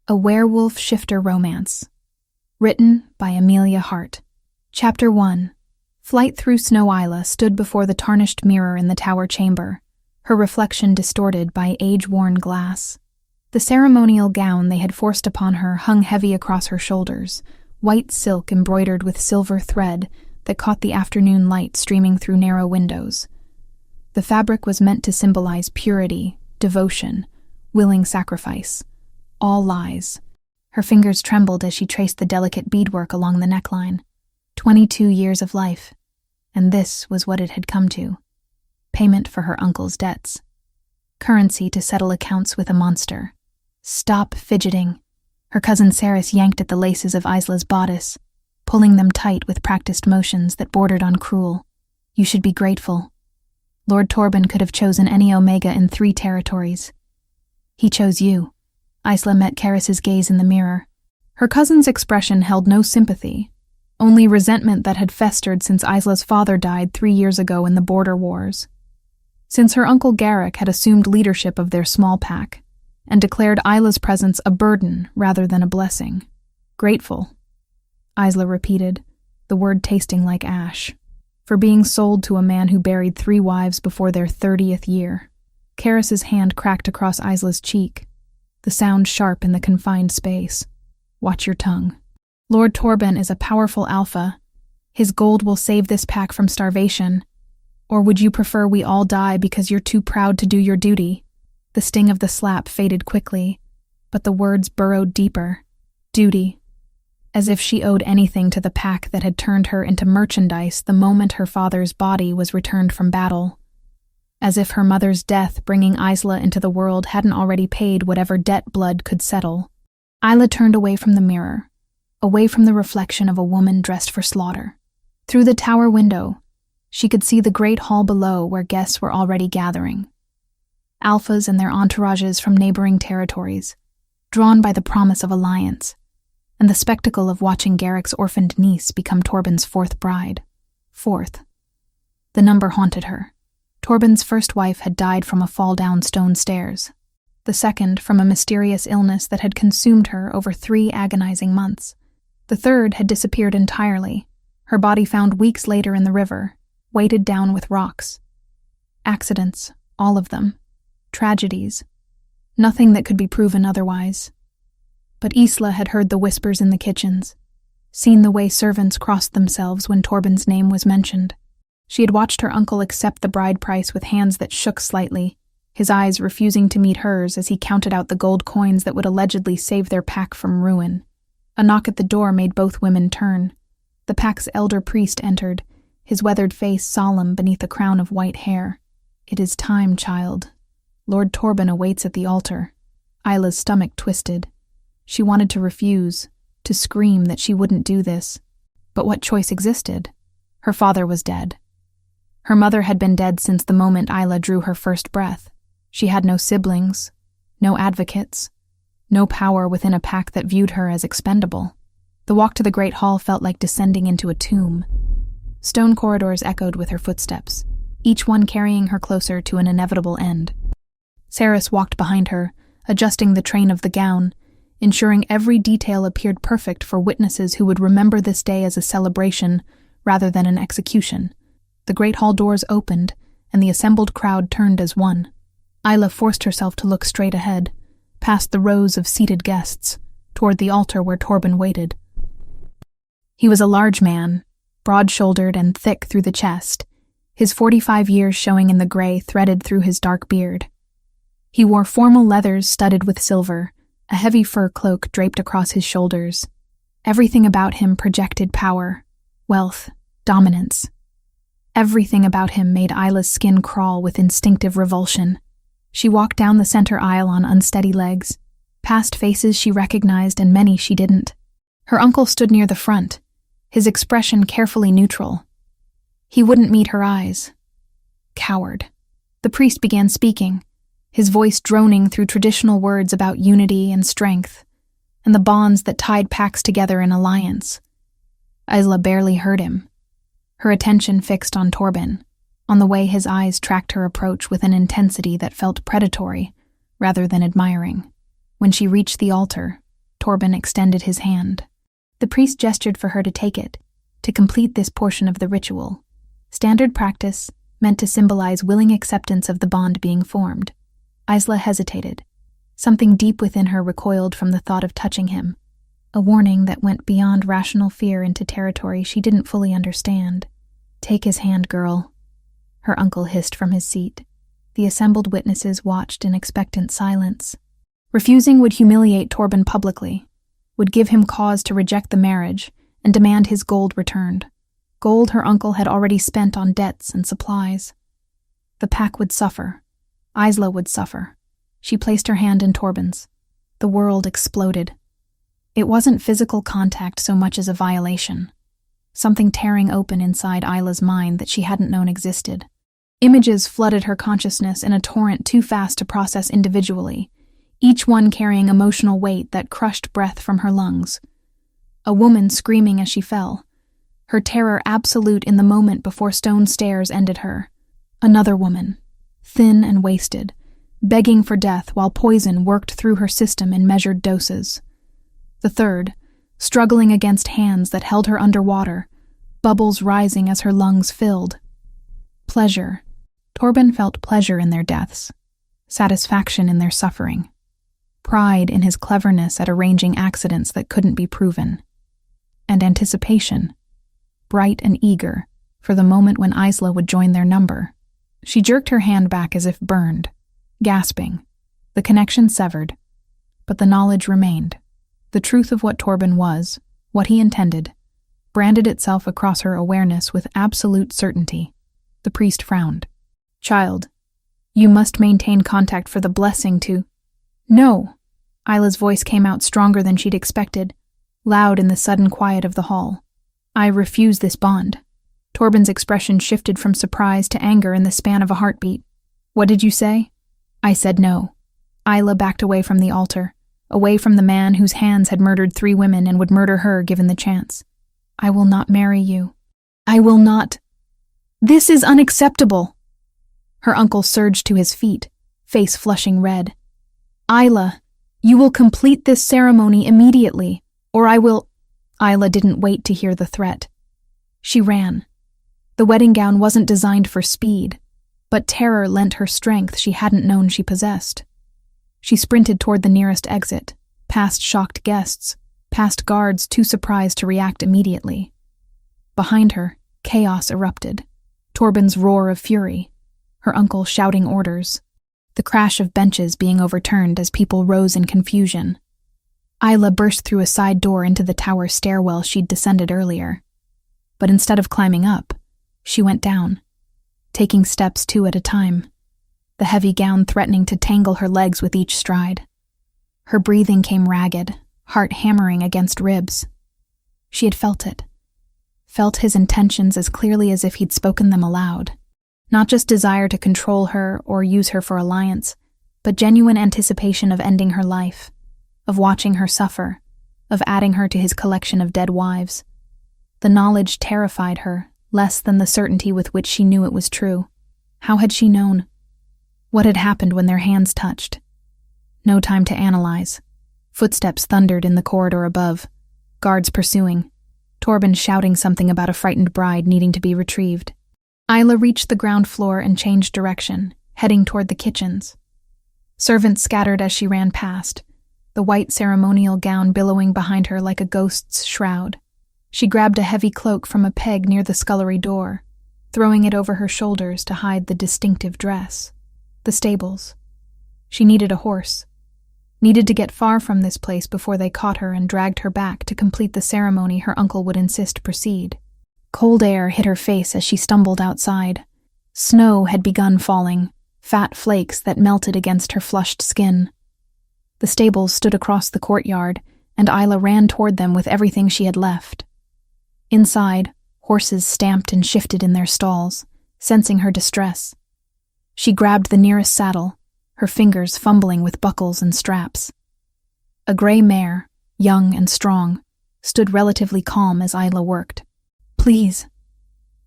A Werewolf Shifter Romance. Written by Amelia Hart. Chapter 1. Flight through Snow Isla stood before the tarnished mirror in the tower chamber, her reflection distorted by age-worn glass. The ceremonial gown they had forced upon her hung heavy across her shoulders, white silk embroidered with silver thread that caught the afternoon light streaming through narrow windows. The fabric was meant to symbolize purity, devotion, willing sacrifice. All lies. Her fingers trembled as she traced the delicate beadwork along the neckline. 22 years of life, and this was what it had come to. Payment for her uncle's debts. Currency to settle accounts with a monster. Stop fidgeting. Her cousin Saris yanked at the laces of Isla's bodice, pulling them tight with practiced motions that bordered on cruel. You should be grateful. Lord Torben could have chosen any Omega in 3 territories. He chose you. Isla met Karis's gaze in the mirror. Her cousin's expression held no sympathy, only resentment that had festered since Isla's father died 3 years ago in the border wars. Since her uncle Garrick had assumed leadership of their small pack and declared Isla's presence a burden rather than a blessing. Grateful, Isla repeated, the word tasting like ash, for being sold to a man who buried 3 wives before their 30th year. Karis's hand cracked across Isla's cheek, the sound sharp in the confined space. Watch your tongue. Lord Torben is a powerful alpha. His gold will save this pack from starvation. Or would you prefer we all die because you're too proud to do your duty? The sting of the slap faded quickly, but the words burrowed deeper. Duty. As if she owed anything to the pack that had turned her into merchandise the moment her father's body was returned from battle. As if her mother's death bringing Isla into the world hadn't already paid whatever debt blood could settle. Isla turned away from the mirror, away from the reflection of a woman dressed for slaughter. Through the tower window, she could see the great hall below where guests were already gathering. Alphas and their entourages from neighboring territories, drawn by the promise of alliance, and the spectacle of watching Garrick's orphaned niece become Torben's 4th bride. 4th. The number haunted her. Torben's first wife had died from a fall down stone stairs. The second from a mysterious illness that had consumed her over 3 agonizing months. The third had disappeared entirely, her body found weeks later in the river, weighted down with rocks. Accidents, all of them. Tragedies. Nothing that could be proven otherwise. But Isla had heard the whispers in the kitchens, seen the way servants crossed themselves when Torben's name was mentioned. She had watched her uncle accept the bride price with hands that shook slightly, his eyes refusing to meet hers as he counted out the gold coins that would allegedly save their pack from ruin. A knock at the door made both women turn. The pack's elder priest entered, his weathered face solemn beneath a crown of white hair. It is time, child. Lord Torben awaits at the altar. Isla's stomach twisted. She wanted to refuse, to scream that she wouldn't do this. But what choice existed? Her father was dead. Her mother had been dead since the moment Isla drew her first breath. She had no siblings, no advocates, no power within a pack that viewed her as expendable. The walk to the great hall felt like descending into a tomb. Stone corridors echoed with her footsteps, each one carrying her closer to an inevitable end. Saris walked behind her, adjusting the train of the gown, ensuring every detail appeared perfect for witnesses who would remember this day as a celebration rather than an execution. The great hall doors opened, and the assembled crowd turned as one. Isla forced herself to look straight ahead, past the rows of seated guests, toward the altar where Torben waited. He was a large man, broad-shouldered and thick through the chest, his 45 years showing in the gray threaded through his dark beard. He wore formal leathers studded with silver, a heavy fur cloak draped across his shoulders. Everything about him projected power, wealth, dominance. Everything about him made Isla's skin crawl with instinctive revulsion. She walked down the center aisle on unsteady legs, past faces she recognized and many she didn't. Her uncle stood near the front, his expression carefully neutral. He wouldn't meet her eyes. Coward. The priest began speaking, his voice droning through traditional words about unity and strength, and the bonds that tied packs together in alliance. Isla barely heard him, her attention fixed on Torben, on the way his eyes tracked her approach with an intensity that felt predatory rather than admiring. When she reached the altar, Torben extended his hand. The priest gestured for her to take it, to complete this portion of the ritual. Standard practice, meant to symbolize willing acceptance of the bond being formed. Isla hesitated. Something deep within her recoiled from the thought of touching him, a warning that went beyond rational fear into territory she didn't fully understand. "Take his hand, girl," her uncle hissed from his seat. The assembled witnesses watched in expectant silence. Refusing would humiliate Torben publicly, would give him cause to reject the marriage and demand his gold returned. Gold her uncle had already spent on debts and supplies. The pack would suffer. Isla would suffer. She placed her hand in Torben's. The world exploded. It wasn't physical contact so much as a violation. Something tearing open inside Isla's mind that she hadn't known existed. Images flooded her consciousness in a torrent too fast to process individually, each one carrying emotional weight that crushed breath from her lungs. A woman screaming as she fell, her terror absolute in the moment before stone stairs ended her. Another woman, thin and wasted, begging for death while poison worked through her system in measured doses. The third, struggling against hands that held her underwater, bubbles rising as her lungs filled. Pleasure. Torben felt pleasure in their deaths, satisfaction in their suffering, pride in his cleverness at arranging accidents that couldn't be proven, and anticipation, bright and eager, for the moment when Isla would join their number. She jerked her hand back as if burned, gasping. The connection severed, but the knowledge remained. The truth of what Torben was, what he intended, branded itself across her awareness with absolute certainty. The priest frowned. "Child, you must maintain contact for the blessing to—" "No!" Isla's voice came out stronger than she'd expected, loud in the sudden quiet of the hall. "I refuse this bond." Torben's expression shifted from surprise to anger in the span of a heartbeat. "What did you say?" "I said no." Isla backed away from the altar, away from the man whose hands had murdered 3 women and would murder her given the chance. "I will not marry you. I will not. This is unacceptable." Her uncle surged to his feet, face flushing red. "Isla, you will complete this ceremony immediately, or I will—" Isla didn't wait to hear the threat. She ran. The wedding gown wasn't designed for speed, but terror lent her strength she hadn't known she possessed. She sprinted toward the nearest exit, past shocked guests, past guards too surprised to react immediately. Behind her, chaos erupted. Torben's roar of fury, her uncle shouting orders, the crash of benches being overturned as people rose in confusion. Isla burst through a side door into the tower stairwell she'd descended earlier. But instead of climbing up, she went down, taking steps 2 at a time, the heavy gown threatening to tangle her legs with each stride. Her breathing came ragged, heart hammering against ribs. She had felt it. Felt his intentions as clearly as if he'd spoken them aloud. Not just desire to control her or use her for alliance, but genuine anticipation of ending her life, of watching her suffer, of adding her to his collection of dead wives. The knowledge terrified her, less than the certainty with which she knew it was true. How had she known? What had happened when their hands touched? No time to analyze. Footsteps thundered in the corridor above, guards pursuing, Torben shouting something about a frightened bride needing to be retrieved. Isla reached the ground floor and changed direction, heading toward the kitchens. Servants scattered as she ran past, the white ceremonial gown billowing behind her like a ghost's shroud. She grabbed a heavy cloak from a peg near the scullery door, throwing it over her shoulders to hide the distinctive dress. The stables. She needed a horse. Needed to get far from this place before they caught her and dragged her back to complete the ceremony her uncle would insist proceed. Cold air hit her face as she stumbled outside. Snow had begun falling, fat flakes that melted against her flushed skin. The stables stood across the courtyard, and Isla ran toward them with everything she had left. Inside, horses stamped and shifted in their stalls, sensing her distress. She grabbed the nearest saddle, her fingers fumbling with buckles and straps. A gray mare, young and strong, stood relatively calm as Isla worked. "Please,"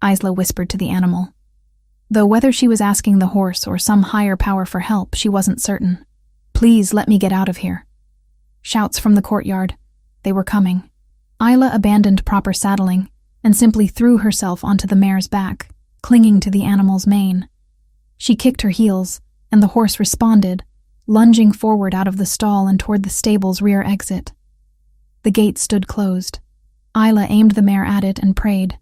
Isla whispered to the animal. Though whether she was asking the horse or some higher power for help, she wasn't certain. "Please let me get out of here." Shouts from the courtyard. They were coming. Isla abandoned proper saddling and simply threw herself onto the mare's back, clinging to the animal's mane. She kicked her heels, and the horse responded, lunging forward out of the stall and toward the stable's rear exit. The gate stood closed. Isla aimed the mare at it and prayed.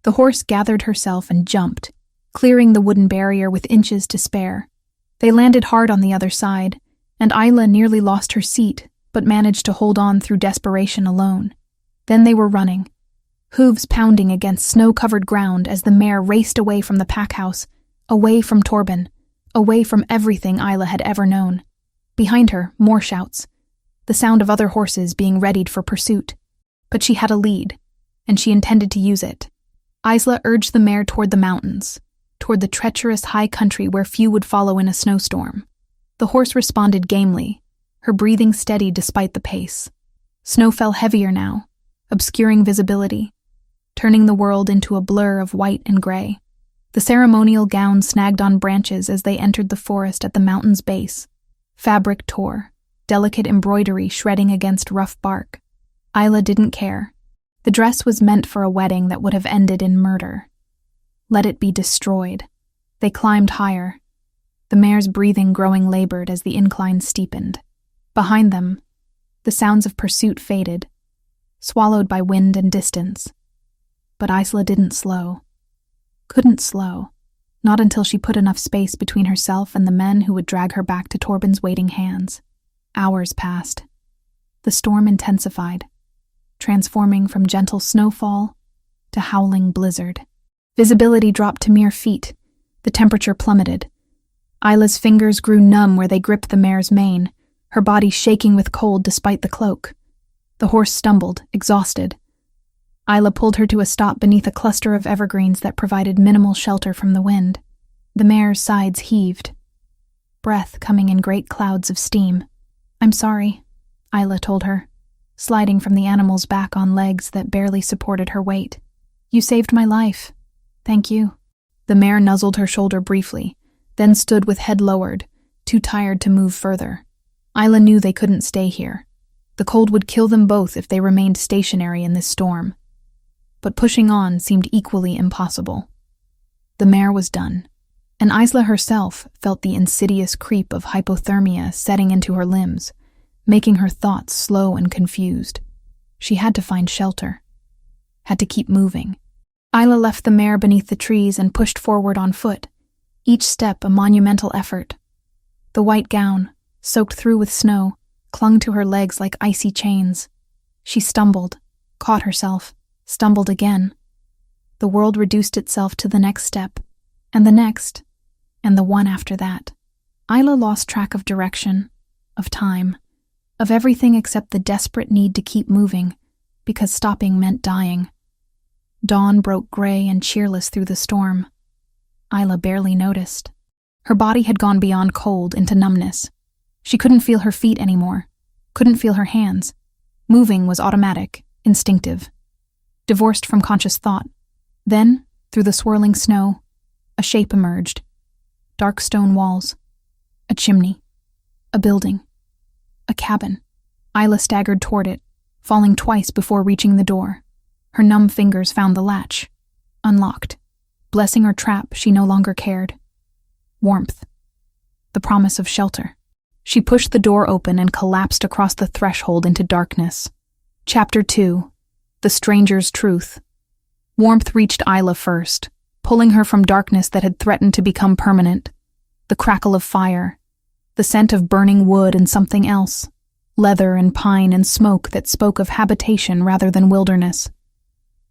The horse gathered herself and jumped, clearing the wooden barrier with inches to spare. They landed hard on the other side, and Isla nearly lost her seat, but managed to hold on through desperation alone. Then they were running, hooves pounding against snow-covered ground as the mare raced away from the pack house, away from Torben, away from everything Isla had ever known. Behind her, more shouts, the sound of other horses being readied for pursuit. But she had a lead, and she intended to use it. Isla urged the mare toward the mountains, toward the treacherous high country where few would follow in a snowstorm. The horse responded gamely, her breathing steady despite the pace. Snow fell heavier now, obscuring visibility, turning the world into a blur of white and gray. The ceremonial gown snagged on branches as they entered the forest at the mountain's base. Fabric tore, delicate embroidery shredding against rough bark. Isla didn't care. The dress was meant for a wedding that would have ended in murder. Let it be destroyed. They climbed higher, the mare's breathing growing labored as the incline steepened. Behind them, the sounds of pursuit faded, swallowed by wind and distance. But Isla didn't slow. Couldn't slow, not until she put enough space between herself and the men who would drag her back to Torben's waiting hands. Hours passed. The storm intensified, transforming from gentle snowfall to howling blizzard. Visibility dropped to mere feet. The temperature plummeted. Isla's fingers grew numb where they gripped the mare's mane, her body shaking with cold despite the cloak. The horse stumbled, exhausted. Isla pulled her to a stop beneath a cluster of evergreens that provided minimal shelter from the wind. The mare's sides heaved, breath coming in great clouds of steam. "I'm sorry," Isla told her, sliding from the animal's back on legs that barely supported her weight. "You saved my life. Thank you." The mare nuzzled her shoulder briefly, then stood with head lowered, too tired to move further. Isla knew they couldn't stay here. The cold would kill them both if they remained stationary in this storm. But pushing on seemed equally impossible. The mare was done, and Isla herself felt the insidious creep of hypothermia setting into her limbs, making her thoughts slow and confused. She had to find shelter, had to keep moving. Isla left the mare beneath the trees and pushed forward on foot, each step a monumental effort. The white gown, soaked through with snow, clung to her legs like icy chains. She stumbled, caught herself, stumbled again. The world reduced itself to the next step, and the next, and the one after that. Isla lost track of direction, of time, of everything except the desperate need to keep moving, because stopping meant dying. Dawn broke gray and cheerless through the storm. Isla barely noticed. Her body had gone beyond cold into numbness. She couldn't feel her feet anymore, couldn't feel her hands. Moving was automatic, instinctive, divorced from conscious thought. Then, through the swirling snow, a shape emerged. Dark stone walls, a chimney, a building, a cabin. Isla staggered toward it, falling twice before reaching the door. Her numb fingers found the latch. Unlocked. Blessing or trap, she no longer cared. Warmth. The promise of shelter. She pushed the door open and collapsed across the threshold into darkness. Chapter 2. The Stranger's Truth. Warmth reached Isla first, pulling her from darkness that had threatened to become permanent. The crackle of fire, the scent of burning wood and something else, leather and pine and smoke that spoke of habitation rather than wilderness.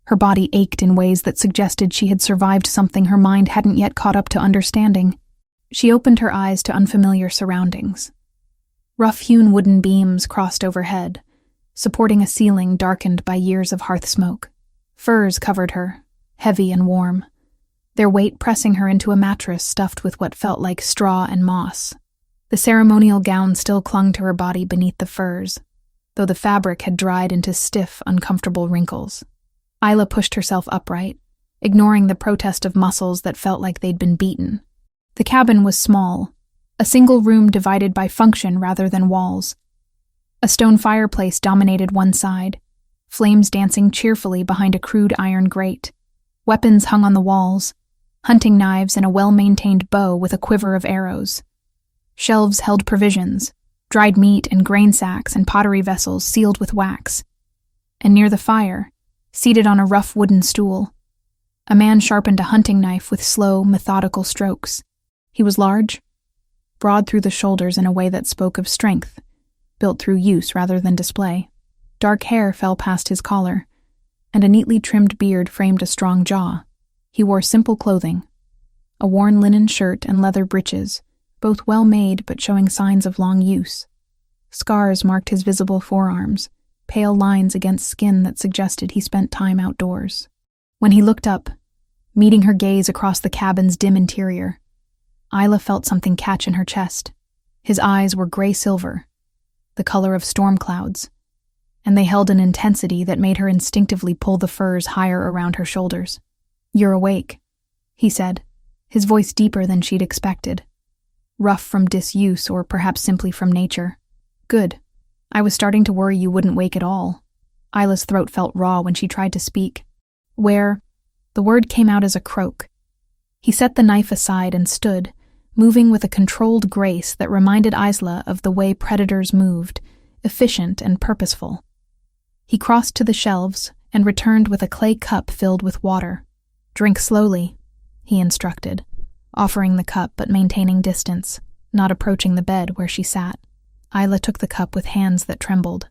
Her body ached in ways that suggested she had survived something her mind hadn't yet caught up to understanding. She opened her eyes to unfamiliar surroundings. Rough-hewn wooden beams crossed overhead, supporting a ceiling darkened by years of hearth smoke. Furs covered her, heavy and warm, their weight pressing her into a mattress stuffed with what felt like straw and moss. The ceremonial gown still clung to her body beneath the furs, though the fabric had dried into stiff, uncomfortable wrinkles. Isla pushed herself upright, ignoring the protest of muscles that felt like they'd been beaten. The cabin was small, a single room divided by function rather than walls. A stone fireplace dominated one side, flames dancing cheerfully behind a crude iron grate. Weapons hung on the walls, hunting knives and a well-maintained bow with a quiver of arrows. Shelves held provisions, dried meat and grain sacks and pottery vessels sealed with wax. And near the fire, seated on a rough wooden stool, a man sharpened a hunting knife with slow, methodical strokes. He was large, broad through the shoulders in a way that spoke of strength, built through use rather than display. Dark hair fell past his collar, and a neatly trimmed beard framed a strong jaw. He wore simple clothing, a worn linen shirt and leather breeches, both well made but showing signs of long use. Scars marked his visible forearms, pale lines against skin that suggested he spent time outdoors. When he looked up, meeting her gaze across the cabin's dim interior, Isla felt something catch in her chest. His eyes were gray-silver, the color of storm clouds, and they held an intensity that made her instinctively pull the furs higher around her shoulders. "You're awake," he said, his voice deeper than she'd expected. Rough from disuse or perhaps simply from nature. "Good. I was starting to worry you wouldn't wake at all." Isla's throat felt raw when she tried to speak. "Where?" The word came out as a croak. He set the knife aside and stood, moving with a controlled grace that reminded Isla of the way predators moved, efficient and purposeful. He crossed to the shelves and returned with a clay cup filled with water. "Drink slowly," he instructed, offering the cup but maintaining distance, not approaching the bed where she sat. Isla took the cup with hands that trembled.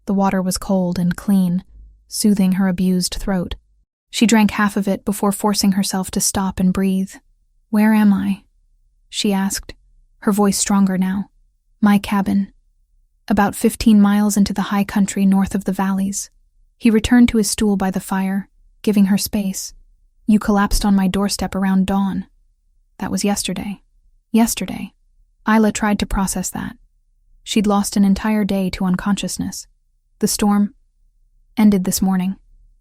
The water was cold and clean, soothing her abused throat. She drank half of it before forcing herself to stop and breathe. "Where am I?" she asked, her voice stronger now. "My cabin. About 15 miles into the high country north of the valleys." He returned to his stool by the fire, giving her space. "You collapsed on my doorstep around dawn." "That was yesterday." Yesterday. Isla tried to process that. She'd lost an entire day to unconsciousness. The storm ended this morning.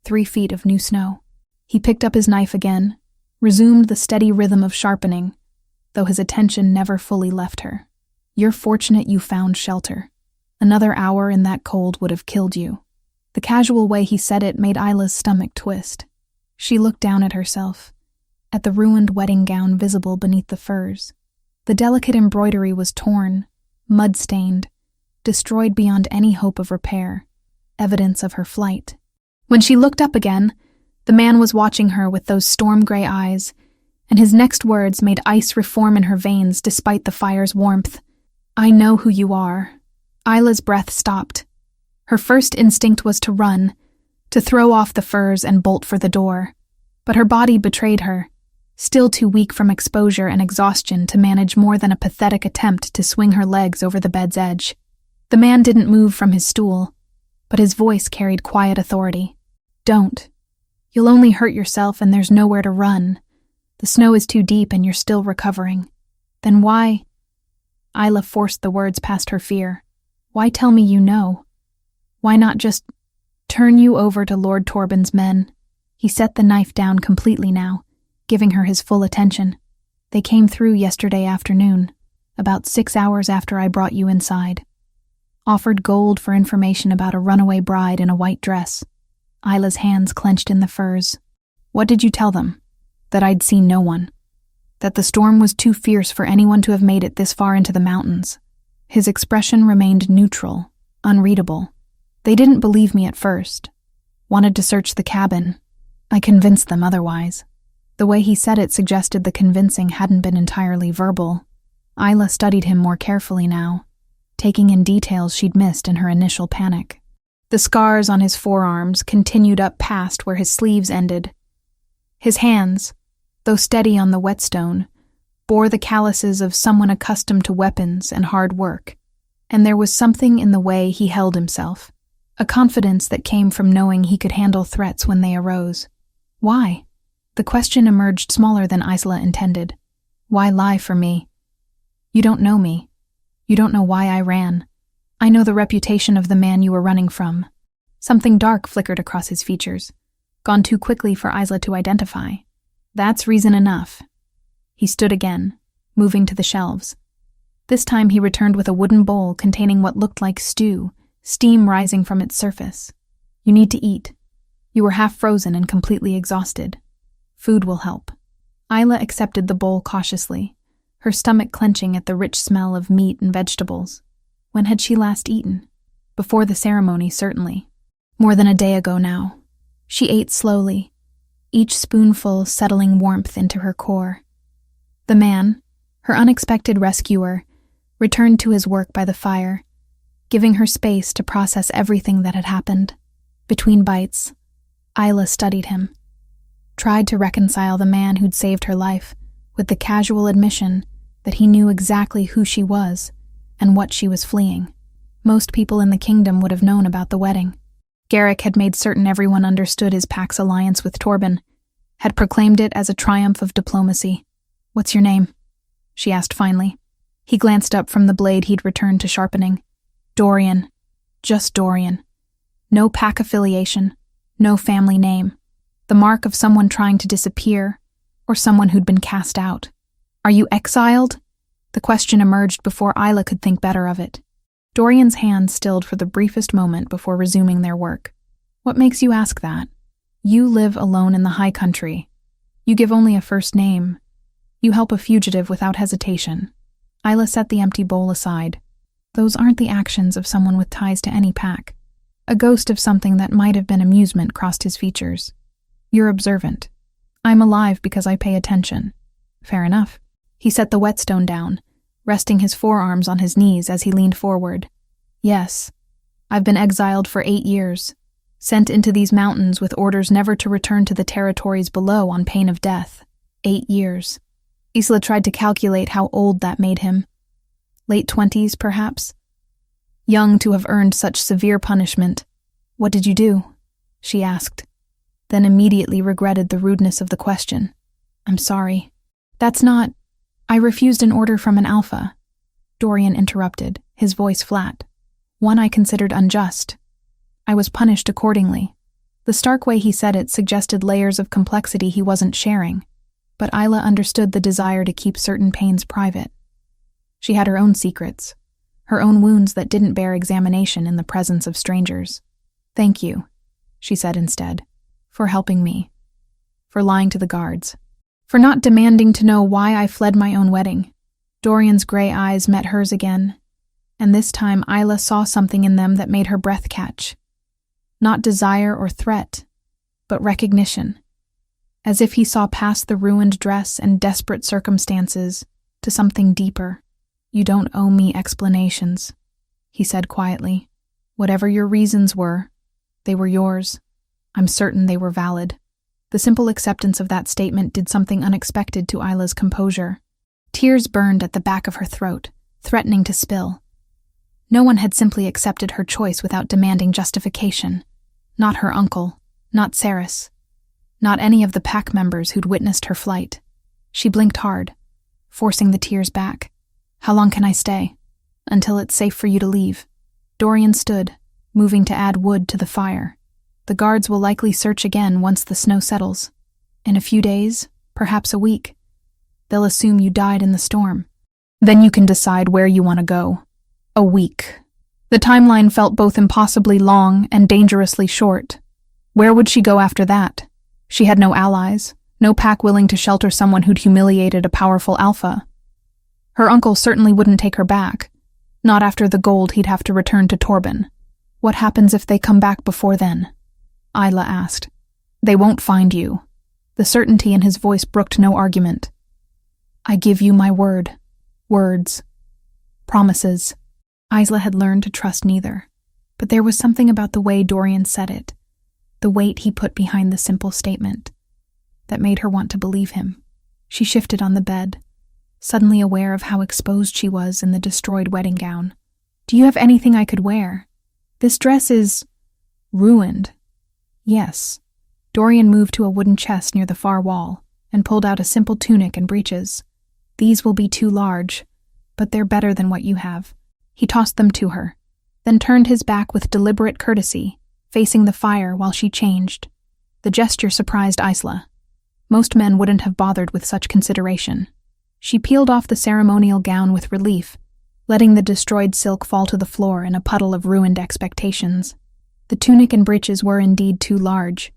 3 feet of new snow. He picked up his knife again, resumed the steady rhythm of sharpening, though his attention never fully left her. "You're fortunate you found shelter. Another hour in that cold would have killed you." The casual way he said it made Isla's stomach twist. She looked down at herself, at the ruined wedding gown visible beneath the furs. The delicate embroidery was torn, mud-stained, destroyed beyond any hope of repair, evidence of her flight. When she looked up again, the man was watching her with those storm-gray eyes, and his next words made ice reform in her veins despite the fire's warmth. "I know who you are." Isla's breath stopped. Her first instinct was to run, to throw off the furs and bolt for the door. But her body betrayed her, still too weak from exposure and exhaustion to manage more than a pathetic attempt to swing her legs over the bed's edge. The man didn't move from his stool, but his voice carried quiet authority. "Don't. You'll only hurt yourself and there's nowhere to run. The snow is too deep and you're still recovering." "Then why?" Isla forced the words past her fear. "Why tell me you know? Why not just turn you over to Lord Torben's men?" He set the knife down completely now, giving her his full attention. "They came through yesterday afternoon, about 6 hours after I brought you inside. Offered gold for information about a runaway bride in a white dress." Isla's hands clenched in the furs. "What did you tell them?" "That I'd seen no one. That the storm was too fierce for anyone to have made it this far into the mountains." His expression remained neutral, unreadable. "They didn't believe me at first. Wanted to search the cabin. I convinced them otherwise." The way he said it suggested the convincing hadn't been entirely verbal. Isla studied him more carefully now, taking in details she'd missed in her initial panic. The scars on his forearms continued up past where his sleeves ended. His hands, though steady on the whetstone, bore the calluses of someone accustomed to weapons and hard work, and there was something in the way he held himself, a confidence that came from knowing he could handle threats when they arose. "Why?" The question emerged smaller than Isla intended. "Why lie for me? You don't know me. You don't know why I ran. I know the reputation of the man you were running from." Something dark flickered across his features, gone too quickly for Isla to identify. "That's reason enough." He stood again, moving to the shelves. This time he returned with a wooden bowl containing what looked like stew, steam rising from its surface. You need to eat. You were half frozen and completely exhausted. Food will help. Isla accepted the bowl cautiously, her stomach clenching at the rich smell of meat and vegetables. When had she last eaten? Before the ceremony, certainly. More than a day ago now. She ate slowly, each spoonful settling warmth into her core. The man, her unexpected rescuer, returned to his work by the fire, giving her space to process everything that had happened. Between bites, Isla studied him, tried to reconcile the man who'd saved her life with the casual admission that he knew exactly who she was and what she was fleeing. Most people in the kingdom would have known about the wedding. Garrick had made certain everyone understood his pack's alliance with Torben, had proclaimed it as a triumph of diplomacy. "What's your name?" she asked finally. He glanced up from the blade he'd returned to sharpening. "Dorian. Just Dorian. No pack affiliation, no family name. The mark of someone trying to disappear, or someone who'd been cast out. Are you exiled?" The question emerged before Isla could think better of it. Dorian's hand stilled for the briefest moment before resuming their work. "What makes you ask that? You live alone in the high country. You give only a first name. You help a fugitive without hesitation." Isla set the empty bowl aside. Those aren't the actions of someone with ties to any pack. A ghost of something that might have been amusement crossed his features. "You're observant. I'm alive because I pay attention." "Fair enough." He set the whetstone down, resting his forearms on his knees as he leaned forward. "Yes, I've been exiled for 8 years, sent into these mountains with orders never to return to the territories below on pain of death. 8 years. Isla tried to calculate how old that made him. Late 20s, perhaps? Young to have earned such severe punishment. "What did you do?" she asked, then immediately regretted the rudeness of the question. "I'm sorry. That's not... I refused an order from an alpha." Dorian interrupted, his voice flat. "One I considered unjust. I was punished accordingly." The stark way he said it suggested layers of complexity he wasn't sharing, but Isla understood the desire to keep certain pains private. She had her own secrets, her own wounds that didn't bear examination in the presence of strangers. "Thank you," she said instead, "for helping me, for lying to the guards, for not demanding to know why I fled my own wedding." Dorian's gray eyes met hers again, and this time Isla saw something in them that made her breath catch. Not desire or threat, but recognition, as if he saw past the ruined dress and desperate circumstances to something deeper. "You don't owe me explanations," he said quietly. "Whatever your reasons were, they were yours. I'm certain they were valid." The simple acceptance of that statement did something unexpected to Isla's composure. Tears burned at the back of her throat, threatening to spill. No one had simply accepted her choice without demanding justification. Not her uncle, not Saris, not any of the pack members who'd witnessed her flight. She blinked hard, forcing the tears back. "How long can I stay?" "Until it's safe for you to leave." Dorian stood, moving to add wood to the fire. "The guards will likely search again once the snow settles. In a few days, perhaps a week. They'll assume you died in the storm. Then you can decide where you want to go." A week. The timeline felt both impossibly long and dangerously short. Where would she go after that? She had no allies, no pack willing to shelter someone who'd humiliated a powerful alpha. Her uncle certainly wouldn't take her back, not after the gold he'd have to return to Torben. "What happens if they come back before then?" Isla asked. "They won't find you." The certainty in his voice brooked no argument. "I give you my word." Words. Promises. Isla had learned to trust neither, but there was something about the way Dorian said it, the weight he put behind the simple statement, that made her want to believe him. She shifted on the bed, suddenly aware of how exposed she was in the destroyed wedding gown. "Do you have anything I could wear? This dress is... ruined." "Yes." Dorian moved to a wooden chest near the far wall and pulled out a simple tunic and breeches. "These will be too large, but they're better than what you have." He tossed them to her, then turned his back with deliberate courtesy, facing the fire while she changed. The gesture surprised Isla. Most men wouldn't have bothered with such consideration. She peeled off the ceremonial gown with relief, letting the destroyed silk fall to the floor in a puddle of ruined expectations. The tunic and breeches were indeed too large,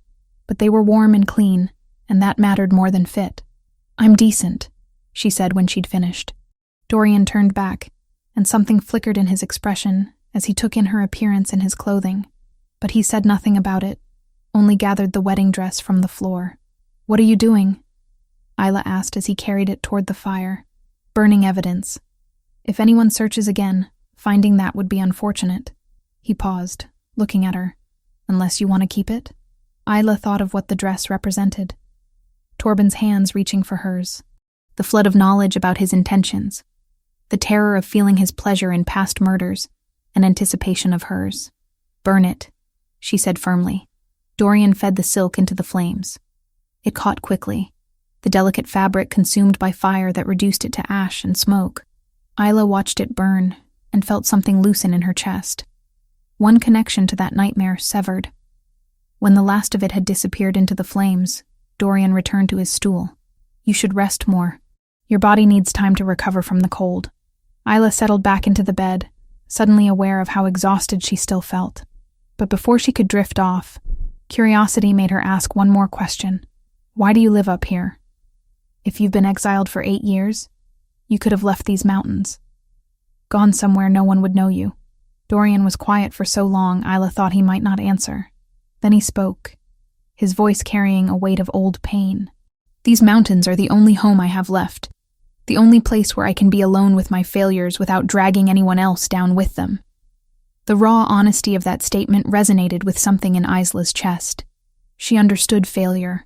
but they were warm and clean, and that mattered more than fit. "I'm decent," she said when she'd finished. Dorian turned back, and something flickered in his expression as he took in her appearance and his clothing, but he said nothing about it, only gathered the wedding dress from the floor. "What are you doing?" Isla asked as he carried it toward the fire. "Burning evidence. If anyone searches again, finding that would be unfortunate." He paused, looking at her. "Unless you want to keep it?" Isla thought of what the dress represented. Torben's hands reaching for hers. The flood of knowledge about his intentions. The terror of feeling his pleasure in past murders, and anticipation of hers. "Burn it," she said firmly. Dorian fed the silk into the flames. It caught quickly, the delicate fabric consumed by fire that reduced it to ash and smoke. Isla watched it burn and felt something loosen in her chest. One connection to that nightmare severed. When the last of it had disappeared into the flames, Dorian returned to his stool. "You should rest more. Your body needs time to recover from the cold." Isla settled back into the bed, suddenly aware of how exhausted she still felt. But before she could drift off, curiosity made her ask one more question. "Why do you live up here? If you've been exiled for 8 years, you could have left these mountains. Gone somewhere no one would know you." Dorian was quiet for so long Isla thought he might not answer. Then he spoke, his voice carrying a weight of old pain. "These mountains are the only home I have left. The only place where I can be alone with my failures without dragging anyone else down with them." The raw honesty of that statement resonated with something in Isla's chest. She understood failure,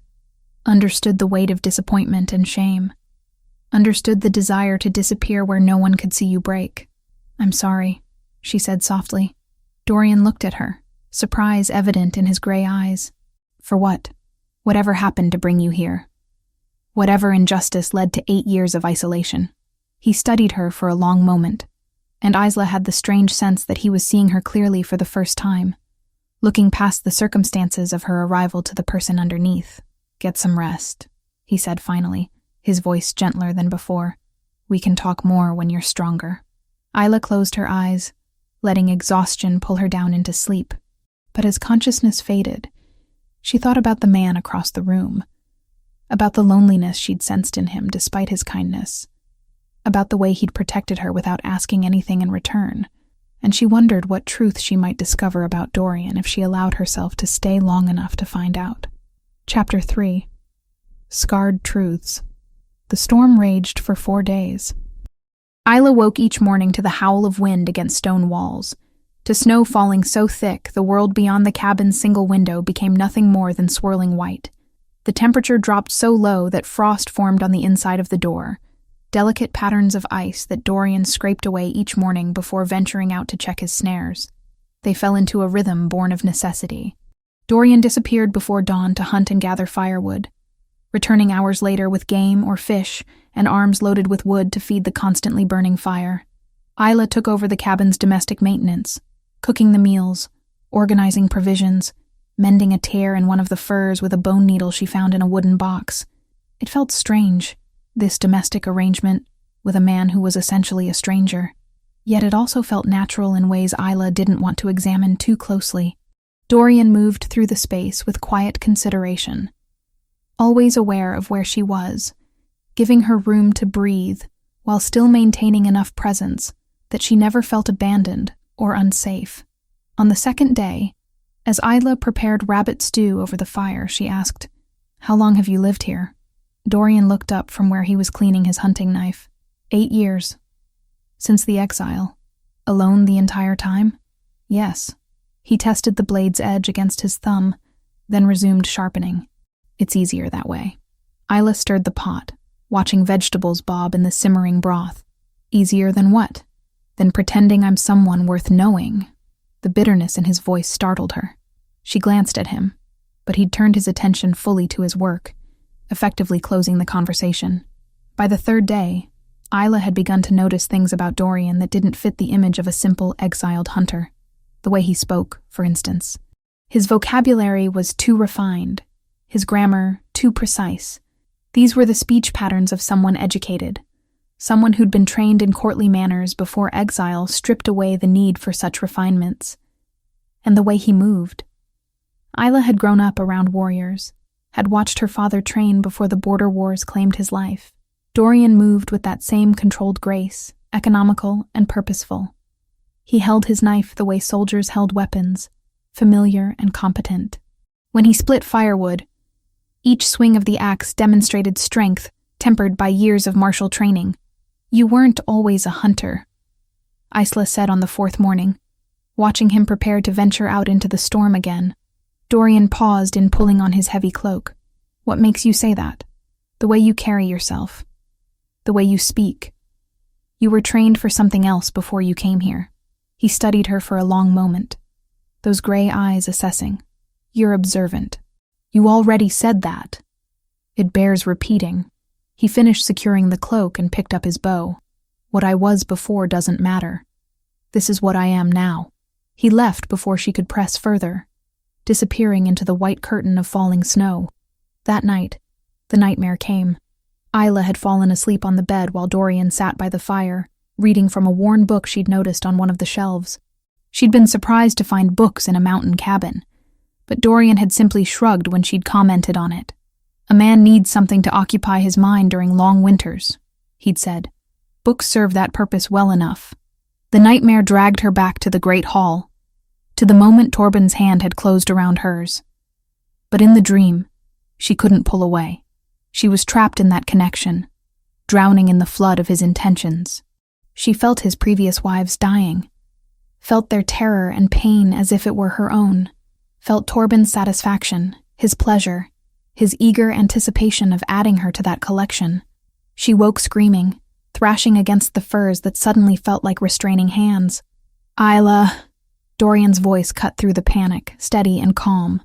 understood the weight of disappointment and shame, understood the desire to disappear where no one could see you break. "I'm sorry," she said softly. Dorian looked at her, surprise evident in his gray eyes. "For what? Whatever happened to bring you here? Whatever injustice led to 8 years of isolation?" He studied her for a long moment, and Isla had the strange sense that he was seeing her clearly for the first time, looking past the circumstances of her arrival to the person underneath. "Get some rest," he said finally, his voice gentler than before. "We can talk more when you're stronger." Isla closed her eyes, letting exhaustion pull her down into sleep. But as consciousness faded, she thought about the man across the room, about the loneliness she'd sensed in him despite his kindness, about the way he'd protected her without asking anything in return, and she wondered what truth she might discover about Dorian if she allowed herself to stay long enough to find out. Chapter 3. Scarred Truths. The storm raged for 4 days. Isla woke each morning to the howl of wind against stone walls, to snow falling so thick the world beyond the cabin's single window became nothing more than swirling white. The temperature dropped so low that frost formed on the inside of the door, delicate patterns of ice that Dorian scraped away each morning before venturing out to check his snares. They fell into a rhythm born of necessity. Dorian disappeared before dawn to hunt and gather firewood, returning hours later with game or fish and arms loaded with wood to feed the constantly burning fire. Isla took over the cabin's domestic maintenance, cooking the meals, organizing provisions, mending a tear in one of the furs with a bone needle she found in a wooden box. It felt strange, this domestic arrangement with a man who was essentially a stranger. Yet it also felt natural in ways Isla didn't want to examine too closely. Dorian moved through the space with quiet consideration, always aware of where she was, giving her room to breathe while still maintaining enough presence that she never felt abandoned or unsafe. On the second day, as Isla prepared rabbit stew over the fire, she asked, "How long have you lived here?" Dorian looked up from where he was cleaning his hunting knife. 8 years. "Since the exile. Alone the entire time?" "Yes." He tested the blade's edge against his thumb, then resumed sharpening. "It's easier that way." Isla stirred the pot, watching vegetables bob in the simmering broth. "Easier than what?" "Than pretending I'm someone worth knowing." The bitterness in his voice startled her. She glanced at him, but he'd turned his attention fully to his work, effectively closing the conversation. By the third day, Isla had begun to notice things about Dorian that didn't fit the image of a simple, exiled hunter. The way he spoke, for instance. His vocabulary was too refined, his grammar too precise. These were the speech patterns of someone educated, Someone who'd been trained in courtly manners before exile stripped away the need for such refinements. And the way he moved. Isla had grown up around warriors, had watched her father train before the border wars claimed his life. Dorian moved with that same controlled grace, economical and purposeful. He held his knife the way soldiers held weapons, familiar and competent. When he split firewood, each swing of the axe demonstrated strength tempered by years of martial training. "You weren't always a hunter," Isla said on the fourth morning, watching him prepare to venture out into the storm again. Dorian paused in pulling on his heavy cloak. "What makes you say that? The way you carry yourself. The way you speak. You were trained for something else before you came here." He studied her for a long moment, those gray eyes assessing. "You're observant. You already said that." "It bears repeating." He finished securing the cloak and picked up his bow. "What I was before doesn't matter. This is what I am now." He left before she could press further, disappearing into the white curtain of falling snow. That night, the nightmare came. Isla had fallen asleep on the bed while Dorian sat by the fire, reading from a worn book she'd noticed on one of the shelves. She'd been surprised to find books in a mountain cabin, but Dorian had simply shrugged when she'd commented on it. "A man needs something to occupy his mind during long winters," he'd said. "Books serve that purpose well enough." The nightmare dragged her back to the great hall, to the moment Torben's hand had closed around hers. But in the dream, she couldn't pull away. She was trapped in that connection, drowning in the flood of his intentions. She felt his previous wives dying, felt their terror and pain as if it were her own, felt Torben's satisfaction, his pleasure, his eager anticipation of adding her to that collection. She woke screaming, thrashing against the furs that suddenly felt like restraining hands. "Isla," Dorian's voice cut through the panic, steady and calm.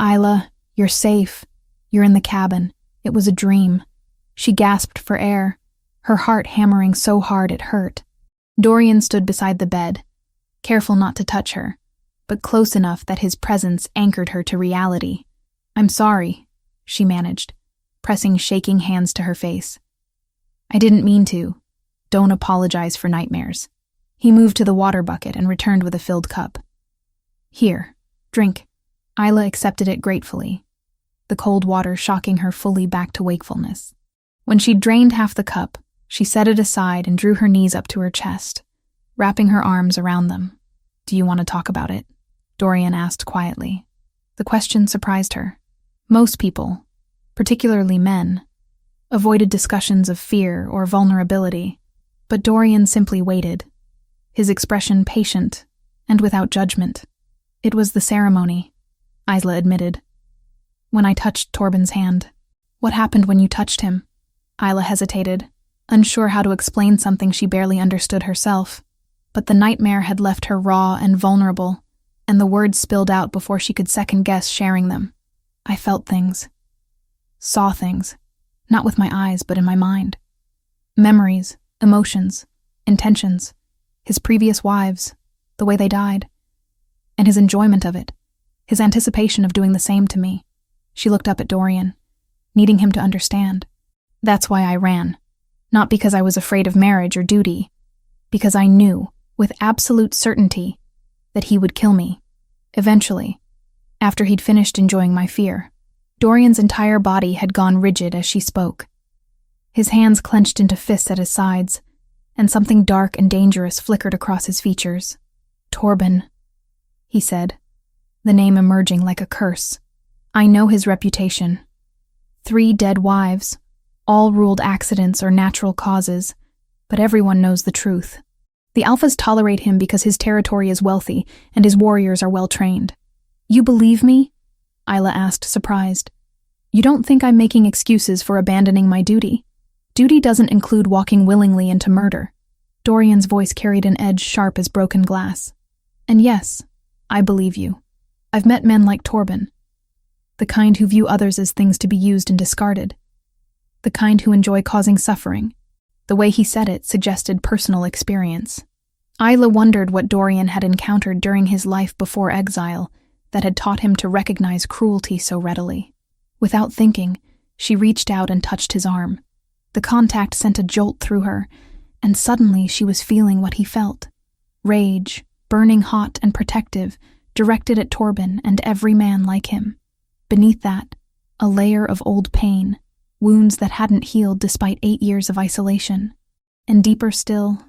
"Isla, you're safe. You're in the cabin. It was a dream." She gasped for air, her heart hammering so hard it hurt. Dorian stood beside the bed, careful not to touch her, but close enough that his presence anchored her to reality. "I'm sorry," she managed, pressing shaking hands to her face. "I didn't mean to. Don't apologize for nightmares." He moved to the water bucket and returned with a filled cup. "Here, drink." Isla accepted it gratefully, the cold water shocking her fully back to wakefulness. When she'd drained half the cup, she set it aside and drew her knees up to her chest, wrapping her arms around them. "Do you want to talk about it?" Dorian asked quietly. The question surprised her. Most people, particularly men, avoided discussions of fear or vulnerability, but Dorian simply waited, his expression patient and without judgment. "It was the ceremony," Isla admitted. "When I touched Torben's hand." "What happened when you touched him?" Isla hesitated, unsure how to explain something she barely understood herself. But the nightmare had left her raw and vulnerable, and the words spilled out before she could second-guess sharing them. "I felt things. Saw things. Not with my eyes, but in my mind. Memories, emotions, intentions. His previous wives, the way they died. And his enjoyment of it. His anticipation of doing the same to me." She looked up at Dorian, needing him to understand. "That's why I ran. Not because I was afraid of marriage or duty. Because I knew, with absolute certainty, that he would kill me. Eventually, after he'd finished enjoying my fear." Dorian's entire body had gone rigid as she spoke. His hands clenched into fists at his sides, and something dark and dangerous flickered across his features. "Torben," he said, the name emerging like a curse. "I know his reputation. 3 dead wives, all ruled accidents or natural causes, but everyone knows the truth. The Alphas tolerate him because his territory is wealthy and his warriors are well-trained." "You believe me?" Isla asked, surprised. "You don't think I'm making excuses for abandoning my duty? Duty doesn't include walking willingly into murder." Dorian's voice carried an edge sharp as broken glass. "And yes, I believe you. I've met men like Torben. The kind who view others as things to be used and discarded. The kind who enjoy causing suffering." The way he said it suggested personal experience. Isla wondered what Dorian had encountered during his life before exile that had taught him to recognize cruelty so readily. Without thinking, she reached out and touched his arm. The contact sent a jolt through her, and suddenly she was feeling what he felt. Rage, burning hot and protective, directed at Torben and every man like him. Beneath that, a layer of old pain, wounds that hadn't healed despite 8 years of isolation. And deeper still,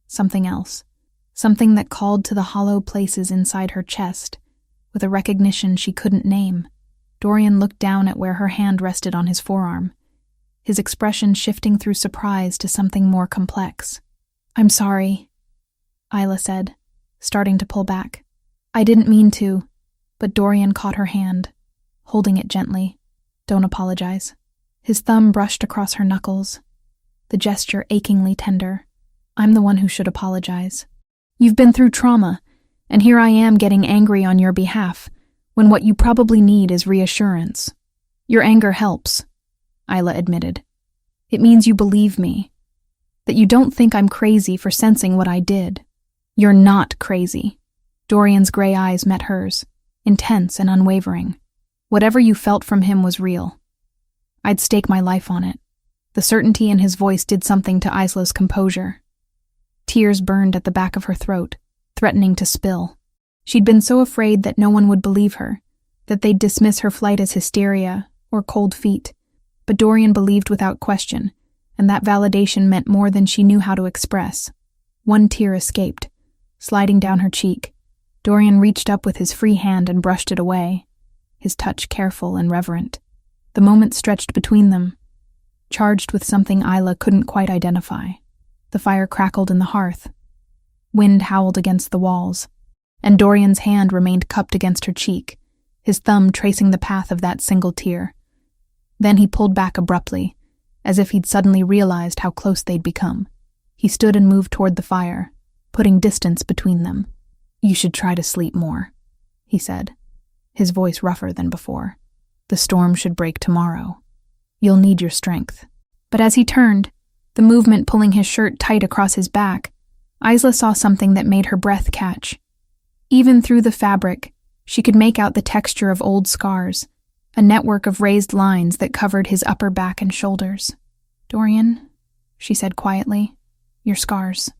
something else. Something that called to the hollow places inside her chest, with a recognition she couldn't name. Dorian looked down at where her hand rested on his forearm, his expression shifting through surprise to something more complex. "I'm sorry," Isla said, starting to pull back. "I didn't mean to," but Dorian caught her hand, holding it gently. "Don't apologize." His thumb brushed across her knuckles, the gesture achingly tender. "I'm the one who should apologize. You've been through trauma, and here I am getting angry on your behalf, when what you probably need is reassurance. Your anger helps," Isla admitted. "It means you believe me, that you don't think I'm crazy for sensing what I did. You're not crazy." Dorian's gray eyes met hers, intense and unwavering. "Whatever you felt from him was real. I'd stake my life on it." The certainty in his voice did something to Isla's composure. Tears burned at the back of her throat, threatening to spill. She'd been so afraid that no one would believe her, that they'd dismiss her flight as hysteria or cold feet. But Dorian believed without question, and that validation meant more than she knew how to express. One tear escaped, sliding down her cheek. Dorian reached up with his free hand and brushed it away, his touch careful and reverent. The moment stretched between them, charged with something Isla couldn't quite identify. The fire crackled in the hearth. Wind howled against the walls, and Dorian's hand remained cupped against her cheek, his thumb tracing the path of that single tear. Then he pulled back abruptly, as if he'd suddenly realized how close they'd become. He stood and moved toward the fire, putting distance between them. "You should try to sleep more," he said, his voice rougher than before. "The storm should break tomorrow. You'll need your strength." But as he turned, the movement pulling his shirt tight across his back, Isla saw something that made her breath catch. Even through the fabric, she could make out the texture of old scars, a network of raised lines that covered his upper back and shoulders. "Dorian," she said quietly, "your scars.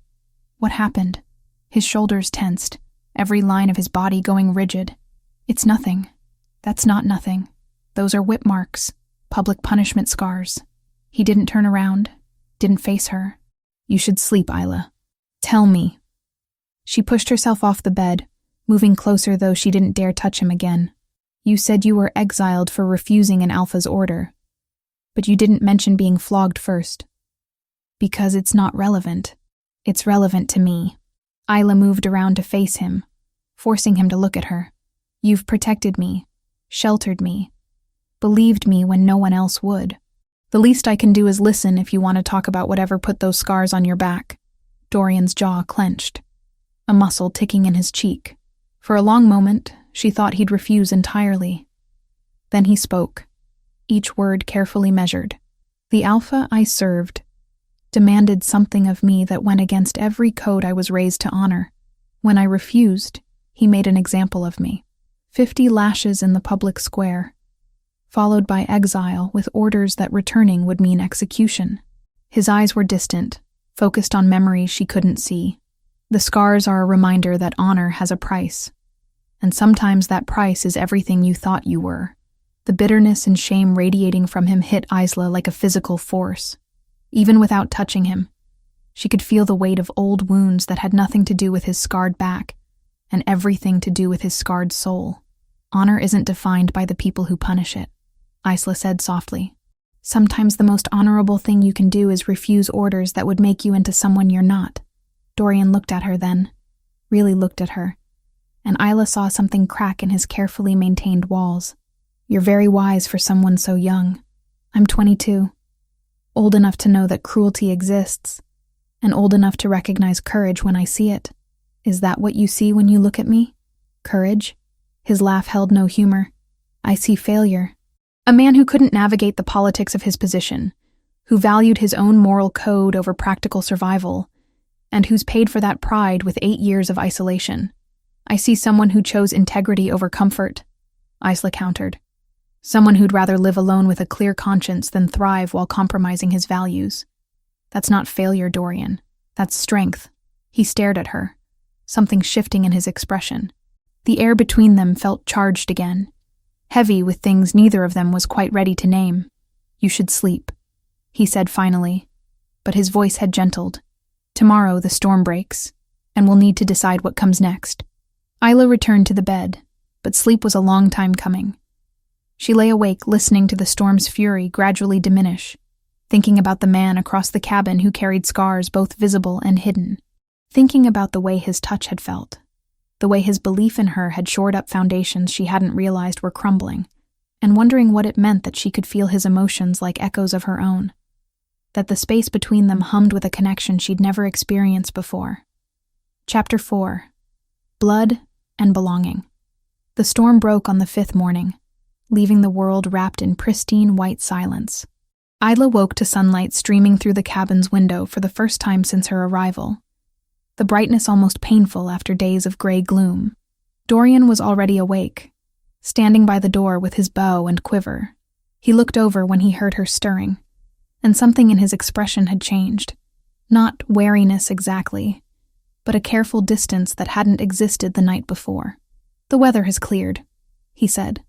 What happened?" His shoulders tensed, every line of his body going rigid. "It's nothing. That's not nothing. Those are whip marks, public punishment scars." He didn't turn around, didn't face her. "You should sleep, Isla. Tell me." She pushed herself off the bed, moving closer though she didn't dare touch him again. "You said you were exiled for refusing an Alpha's order, but you didn't mention being flogged first." "Because it's not relevant. It's relevant to me." Isla moved around to face him, forcing him to look at her. "You've protected me, sheltered me, believed me when no one else would. The least I can do is listen if you want to talk about whatever put those scars on your back." Dorian's jaw clenched, a muscle ticking in his cheek. For a long moment, she thought he'd refuse entirely. Then he spoke, each word carefully measured. "The Alpha I served demanded something of me that went against every code I was raised to honor. When I refused, he made an example of me. 50 lashes in the public square, followed by exile with orders that returning would mean execution." His eyes were distant, focused on memories she couldn't see. "The scars are a reminder that honor has a price, and sometimes that price is everything you thought you were." The bitterness and shame radiating from him hit Isla like a physical force. Even without touching him, she could feel the weight of old wounds that had nothing to do with his scarred back, and everything to do with his scarred soul. "Honor isn't defined by the people who punish it," Isla said softly. "Sometimes the most honorable thing you can do is refuse orders that would make you into someone you're not." Dorian looked at her then, really looked at her, and Isla saw something crack in his carefully maintained walls. "You're very wise for someone so young. I'm 22, old enough to know that cruelty exists, and old enough to recognize courage when I see it. Is that what you see when you look at me? Courage?" His laugh held no humor. "I see failure. A man who couldn't navigate the politics of his position, who valued his own moral code over practical survival, and who's paid for that pride with 8 years of isolation. I see someone who chose integrity over comfort," Isla countered. Someone who'd rather live alone with a clear conscience than thrive while compromising his values. That's not failure, Dorian. That's strength. He stared at her, something shifting in his expression. The air between them felt charged again, heavy with things neither of them was quite ready to name. You should sleep, he said finally, but his voice had gentled. Tomorrow the storm breaks, and we'll need to decide what comes next. Isla returned to the bed, but sleep was a long time coming. She lay awake listening to the storm's fury gradually diminish, thinking about the man across the cabin who carried scars both visible and hidden, thinking about the way his touch had felt, the way his belief in her had shored up foundations she hadn't realized were crumbling, and wondering what it meant that she could feel his emotions like echoes of her own, that the space between them hummed with a connection she'd never experienced before. Chapter 4. Blood and Belonging. The storm broke on the 5th morning, leaving the world wrapped in pristine white silence. Isla woke to sunlight streaming through the cabin's window for the first time since her arrival, the brightness almost painful after days of gray gloom. Dorian was already awake, standing by the door with his bow and quiver. He looked over when he heard her stirring, and something in his expression had changed. Not wariness exactly, but a careful distance that hadn't existed the night before. "The weather has cleared," he said.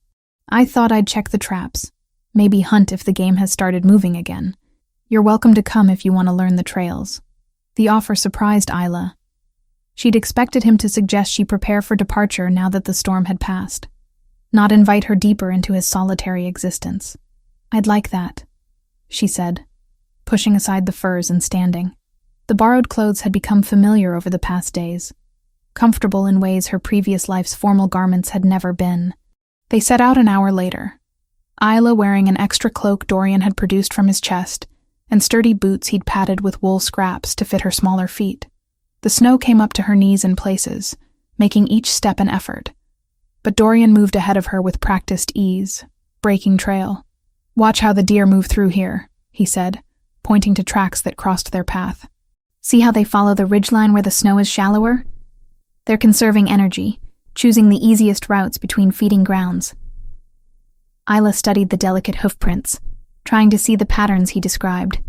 "I thought I'd check the traps. Maybe hunt if the game has started moving again. You're welcome to come if you want to learn the trails." The offer surprised Isla. She'd expected him to suggest she prepare for departure now that the storm had passed, not invite her deeper into his solitary existence. "I'd like that," she said, pushing aside the furs and standing. The borrowed clothes had become familiar over the past days, comfortable in ways her previous life's formal garments had never been. They set out an hour later, Isla wearing an extra cloak Dorian had produced from his chest, and sturdy boots he'd padded with wool scraps to fit her smaller feet. The snow came up to her knees in places, making each step an effort. But Dorian moved ahead of her with practiced ease, breaking trail. "Watch how the deer move through here," he said, pointing to tracks that crossed their path. "See how they follow the ridgeline where the snow is shallower? They're conserving energy, choosing the easiest routes between feeding grounds." Isla studied the delicate hoofprints, trying to see the patterns he described.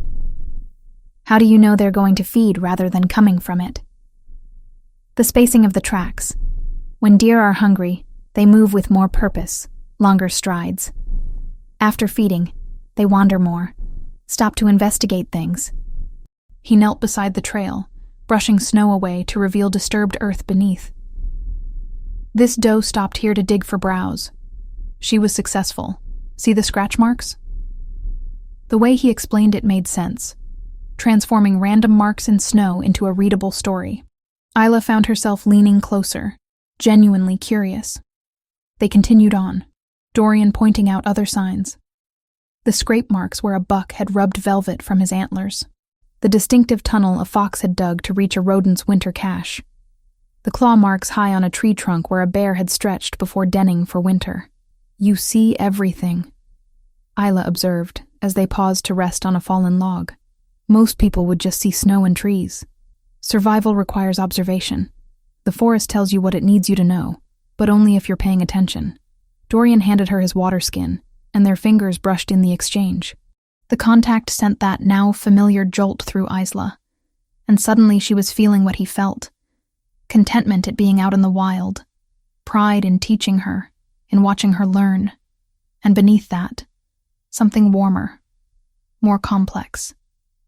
"How do you know they're going to feed rather than coming from it?" "The spacing of the tracks. When deer are hungry, they move with more purpose, longer strides. After feeding, they wander more, stop to investigate things." He knelt beside the trail, brushing snow away to reveal disturbed earth beneath. "This doe stopped here to dig for browse. She was successful. See the scratch marks?" The way he explained it made sense, transforming random marks in snow into a readable story. Isla found herself leaning closer, genuinely curious. They continued on, Dorian pointing out other signs. The scrape marks where a buck had rubbed velvet from his antlers. The distinctive tunnel a fox had dug to reach a rodent's winter cache. The claw marks high on a tree trunk where a bear had stretched before denning for winter. "You see everything," Isla observed as they paused to rest on a fallen log. "Most people would just see snow and trees. Survival requires observation. The forest tells you what it needs you to know, but only if you're paying attention." Dorian handed her his water skin, and their fingers brushed in the exchange. The contact sent that now familiar jolt through Isla, and suddenly she was feeling what he felt. Contentment at being out in the wild, pride in teaching her, in watching her learn, and beneath that, something warmer, more complex,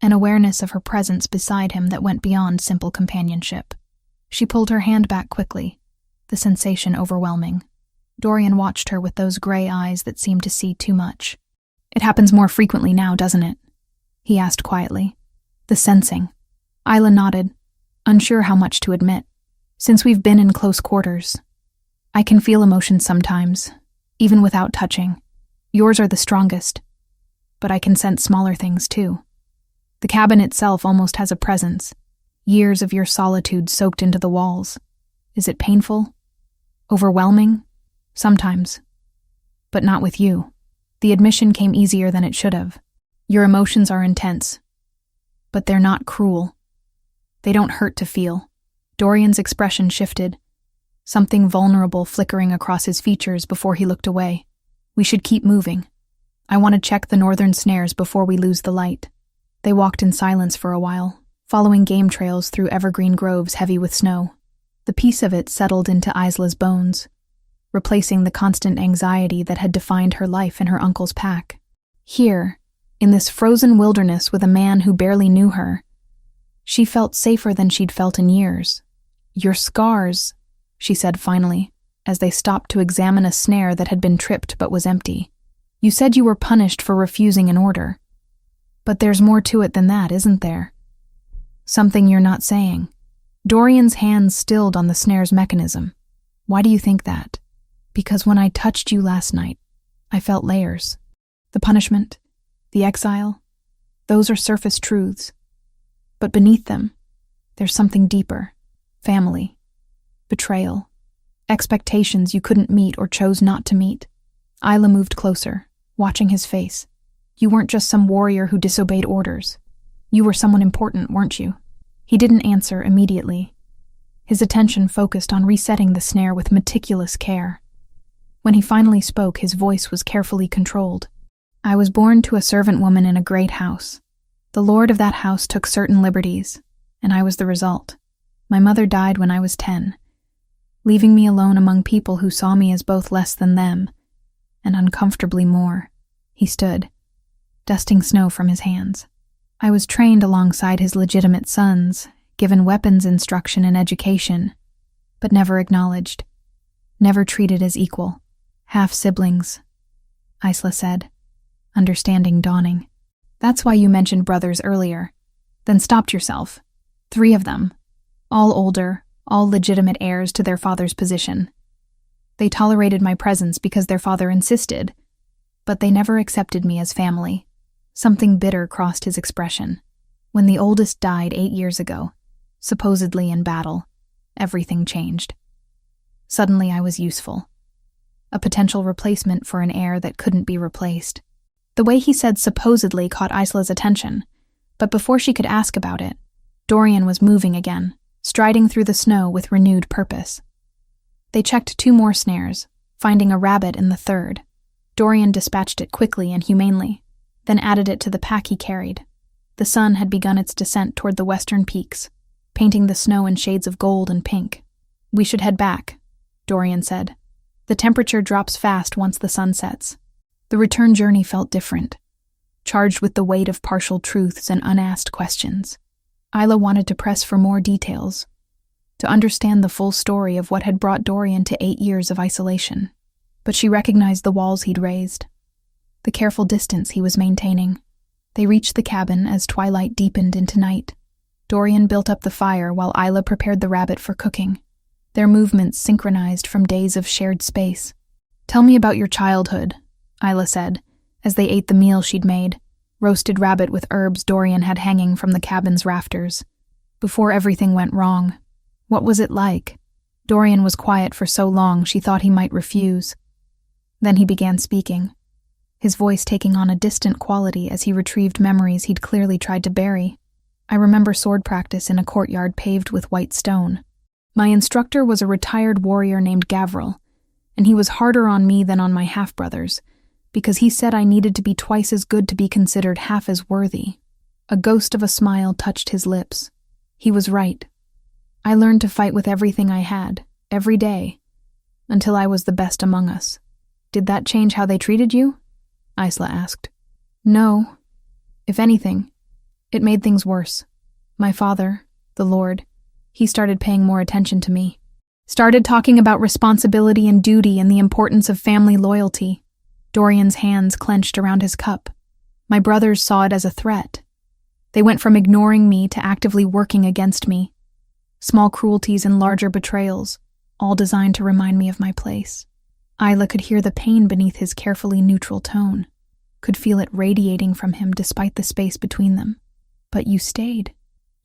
an awareness of her presence beside him that went beyond simple companionship. She pulled her hand back quickly, the sensation overwhelming. Dorian watched her with those gray eyes that seemed to see too much. "It happens more frequently now, doesn't it?" he asked quietly. "The sensing." Isla nodded, unsure how much to admit. "Since we've been in close quarters, I can feel emotions sometimes, even without touching. Yours are the strongest, but I can sense smaller things too. The cabin itself almost has a presence, years of your solitude soaked into the walls. Is it painful? Overwhelming? Sometimes. But not with you." The admission came easier than it should have. "Your emotions are intense, but they're not cruel. They don't hurt to feel." Dorian's expression shifted, something vulnerable flickering across his features before he looked away. We should keep moving. I want to check the northern snares before we lose the light. They walked in silence for a while, following game trails through evergreen groves heavy with snow. The peace of it settled into Isla's bones, replacing the constant anxiety that had defined her life in her uncle's pack. Here, in this frozen wilderness with a man who barely knew her, she felt safer than she'd felt in years. "Your scars," she said finally, as they stopped to examine a snare that had been tripped but was empty. "You said you were punished for refusing an order. But there's more to it than that, isn't there? Something you're not saying." Dorian's hands stilled on the snare's mechanism. "Why do you think that?" "Because when I touched you last night, I felt layers. The punishment, the exile, those are surface truths. But beneath them, there's something deeper. Family, betrayal, expectations you couldn't meet or chose not to meet." Isla moved closer, watching his face. "You weren't just some warrior who disobeyed orders. You were someone important, weren't you?" He didn't answer immediately. His attention focused on resetting the snare with meticulous care. When he finally spoke, his voice was carefully controlled. "I was born to a servant woman in a great house. The lord of that house took certain liberties, and I was the result. My mother died when I was 10, leaving me alone among people who saw me as both less than them and uncomfortably more." He stood, dusting snow from his hands. "I was trained alongside his legitimate sons, given weapons instruction and education, but never acknowledged, never treated as equal. Half-siblings," Isla said, understanding dawning. "That's why you mentioned brothers earlier, then stopped yourself. 3 of them, all older, all legitimate heirs to their father's position. They tolerated my presence because their father insisted, but they never accepted me as family." Something bitter crossed his expression. "When the oldest died 8 years ago, supposedly in battle, everything changed. Suddenly I was useful. A potential replacement for an heir that couldn't be replaced." The way he said supposedly caught Isla's attention, but before she could ask about it, Dorian was moving again, striding through the snow with renewed purpose. They checked 2 more snares, finding a rabbit in the 3rd. Dorian dispatched it quickly and humanely, then added it to the pack he carried. The sun had begun its descent toward the western peaks, painting the snow in shades of gold and pink. "We should head back," Dorian said. "The temperature drops fast once the sun sets." The return journey felt different, charged with the weight of partial truths and unasked questions. Isla wanted to press for more details, to understand the full story of what had brought Dorian to 8 years of isolation. But she recognized the walls he'd raised, the careful distance he was maintaining. They reached the cabin as twilight deepened into night. Dorian built up the fire while Isla prepared the rabbit for cooking, their movements synchronized from days of shared space. "Tell me about your childhood," Isla said, as they ate the meal she'd made, roasted rabbit with herbs Dorian had hanging from the cabin's rafters. "Before everything went wrong, what was it like?" Dorian was quiet for so long she thought he might refuse. Then he began speaking, his voice taking on a distant quality as he retrieved memories he'd clearly tried to bury. "I remember sword practice in a courtyard paved with white stone. My instructor was a retired warrior named Gavril, and he was harder on me than on my half-brothers, because he said I needed to be twice as good to be considered half as worthy." A ghost of a smile touched his lips. He was right. "I learned to fight with everything I had, every day, until I was the best among us." "Did that change how they treated you?" Isla asked. "No. If anything, it made things worse. My father, the Lord, he started paying more attention to me. Started talking about responsibility and duty and the importance of family loyalty." Dorian's hands clenched around his cup. "My brothers saw it as a threat. They went from ignoring me to actively working against me. Small cruelties and larger betrayals, all designed to remind me of my place." Isla could hear the pain beneath his carefully neutral tone, could feel it radiating from him despite the space between them. "But you stayed.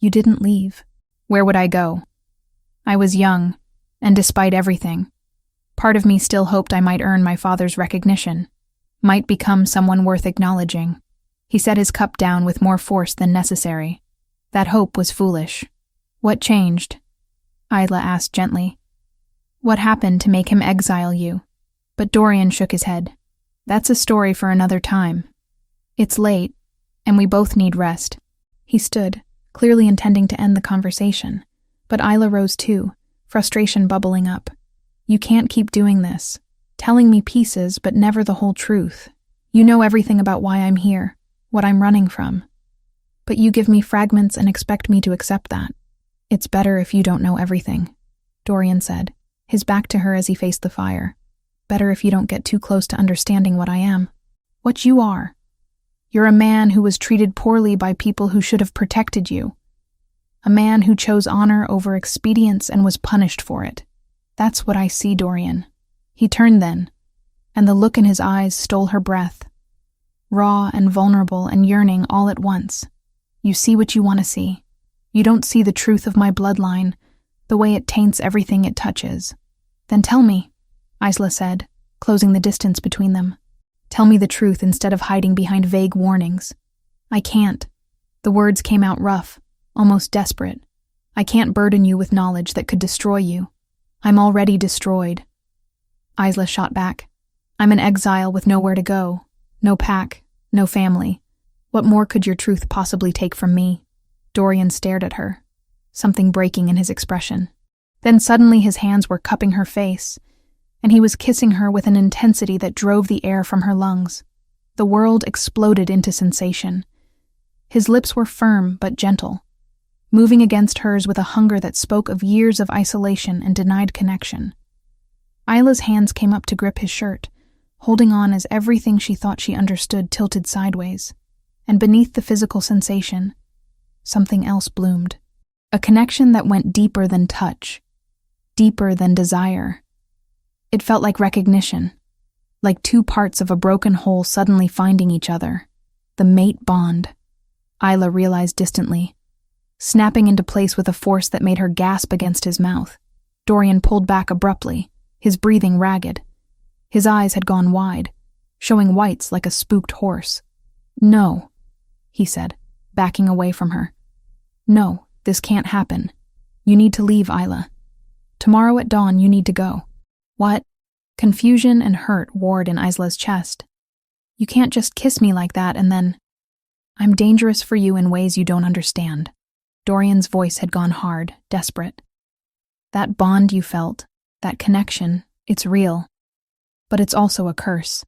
You didn't leave." "Where would I go? I was young, and despite everything, part of me still hoped I might earn my father's recognition, might become someone worth acknowledging." He set his cup down with more force than necessary. That hope was foolish. "What changed?" Isla asked gently. "What happened to make him exile you?" But Dorian shook his head. That's a story for another time. It's late, and we both need rest. He stood, clearly intending to end the conversation, but Isla rose too, frustration bubbling up. You can't keep doing this, telling me pieces but never the whole truth. You know everything about why I'm here, what I'm running from. But you give me fragments and expect me to accept that. It's better if you don't know everything, Dorian said, his back to her as he faced the fire. Better if you don't get too close to understanding what I am. What you are. You're a man who was treated poorly by people who should have protected you. A man who chose honor over expedience and was punished for it. That's what I see, Dorian. He turned then, and the look in his eyes stole her breath. Raw and vulnerable and yearning all at once. You see what you want to see. You don't see the truth of my bloodline, the way it taints everything it touches. Then tell me, Isla said, closing the distance between them. Tell me the truth instead of hiding behind vague warnings. I can't. The words came out rough, almost desperate. I can't burden you with knowledge that could destroy you. I'm already destroyed. Isla shot back. I'm an exile with nowhere to go. No pack, no family. What more could your truth possibly take from me? Dorian stared at her, something breaking in his expression. Then suddenly his hands were cupping her face, and he was kissing her with an intensity that drove the air from her lungs. The world exploded into sensation. His lips were firm but gentle, moving against hers with a hunger that spoke of years of isolation and denied connection. Isla's hands came up to grip his shirt, holding on as everything she thought she understood tilted sideways. And beneath the physical sensation, something else bloomed. A connection that went deeper than touch, deeper than desire. It felt like recognition, like two parts of a broken whole suddenly finding each other. The mate bond, Isla realized distantly, snapping into place with a force that made her gasp against his mouth. Dorian pulled back abruptly, his breathing ragged. His eyes had gone wide, showing whites like a spooked horse. No, he said, backing away from her. No, this can't happen. You need to leave, Isla. Tomorrow at dawn you need to go. What? Confusion and hurt warred in Isla's chest. You can't just kiss me like that and then... I'm dangerous for you in ways you don't understand. Dorian's voice had gone hard, desperate. That bond you felt, that connection, it's real. But it's also a curse.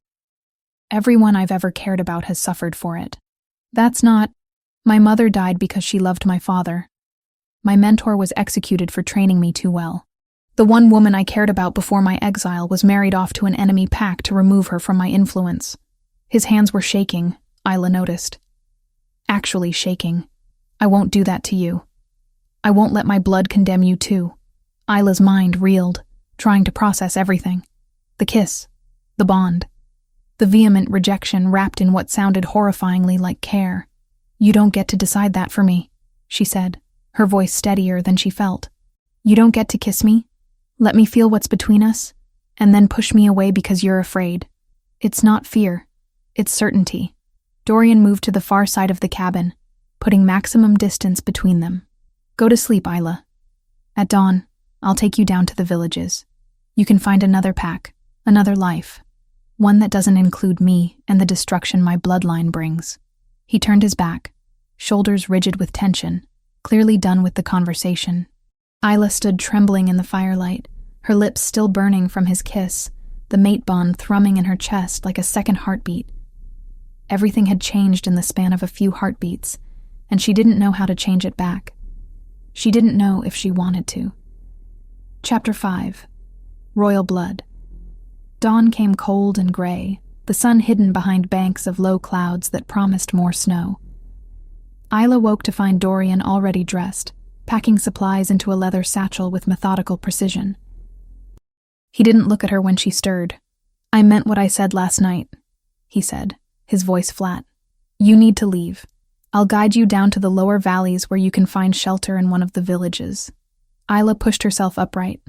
Everyone I've ever cared about has suffered for it. That's not... My mother died because she loved my father. My mentor was executed for training me too well. The one woman I cared about before my exile was married off to an enemy pack to remove her from my influence. His hands were shaking, Isla noticed. Actually shaking. I won't do that to you. I won't let my blood condemn you too. Isla's mind reeled, trying to process everything. The kiss. The bond. The vehement rejection wrapped in what sounded horrifyingly like care. You don't get to decide that for me, she said, her voice steadier than she felt. You don't get to kiss me? Let me feel what's between us, and then push me away because you're afraid. It's not fear. It's certainty. Dorian moved to the far side of the cabin, putting maximum distance between them. Go to sleep, Isla. At dawn, I'll take you down to the villages. You can find another pack, another life, one that doesn't include me and the destruction my bloodline brings. He turned his back, shoulders rigid with tension, clearly done with the conversation. Isla stood trembling in the firelight, her lips still burning from his kiss, the mate bond thrumming in her chest like a second heartbeat. Everything had changed in the span of a few heartbeats, and she didn't know how to change it back. She didn't know if she wanted to. Chapter 5. Royal Blood. Dawn came cold and gray, the sun hidden behind banks of low clouds that promised more snow. Isla woke to find Dorian already dressed, packing supplies into a leather satchel with methodical precision. He didn't look at her when she stirred. I meant what I said last night, he said, his voice flat. You need to leave. I'll guide you down to the lower valleys where you can find shelter in one of the villages. Isla pushed herself upright,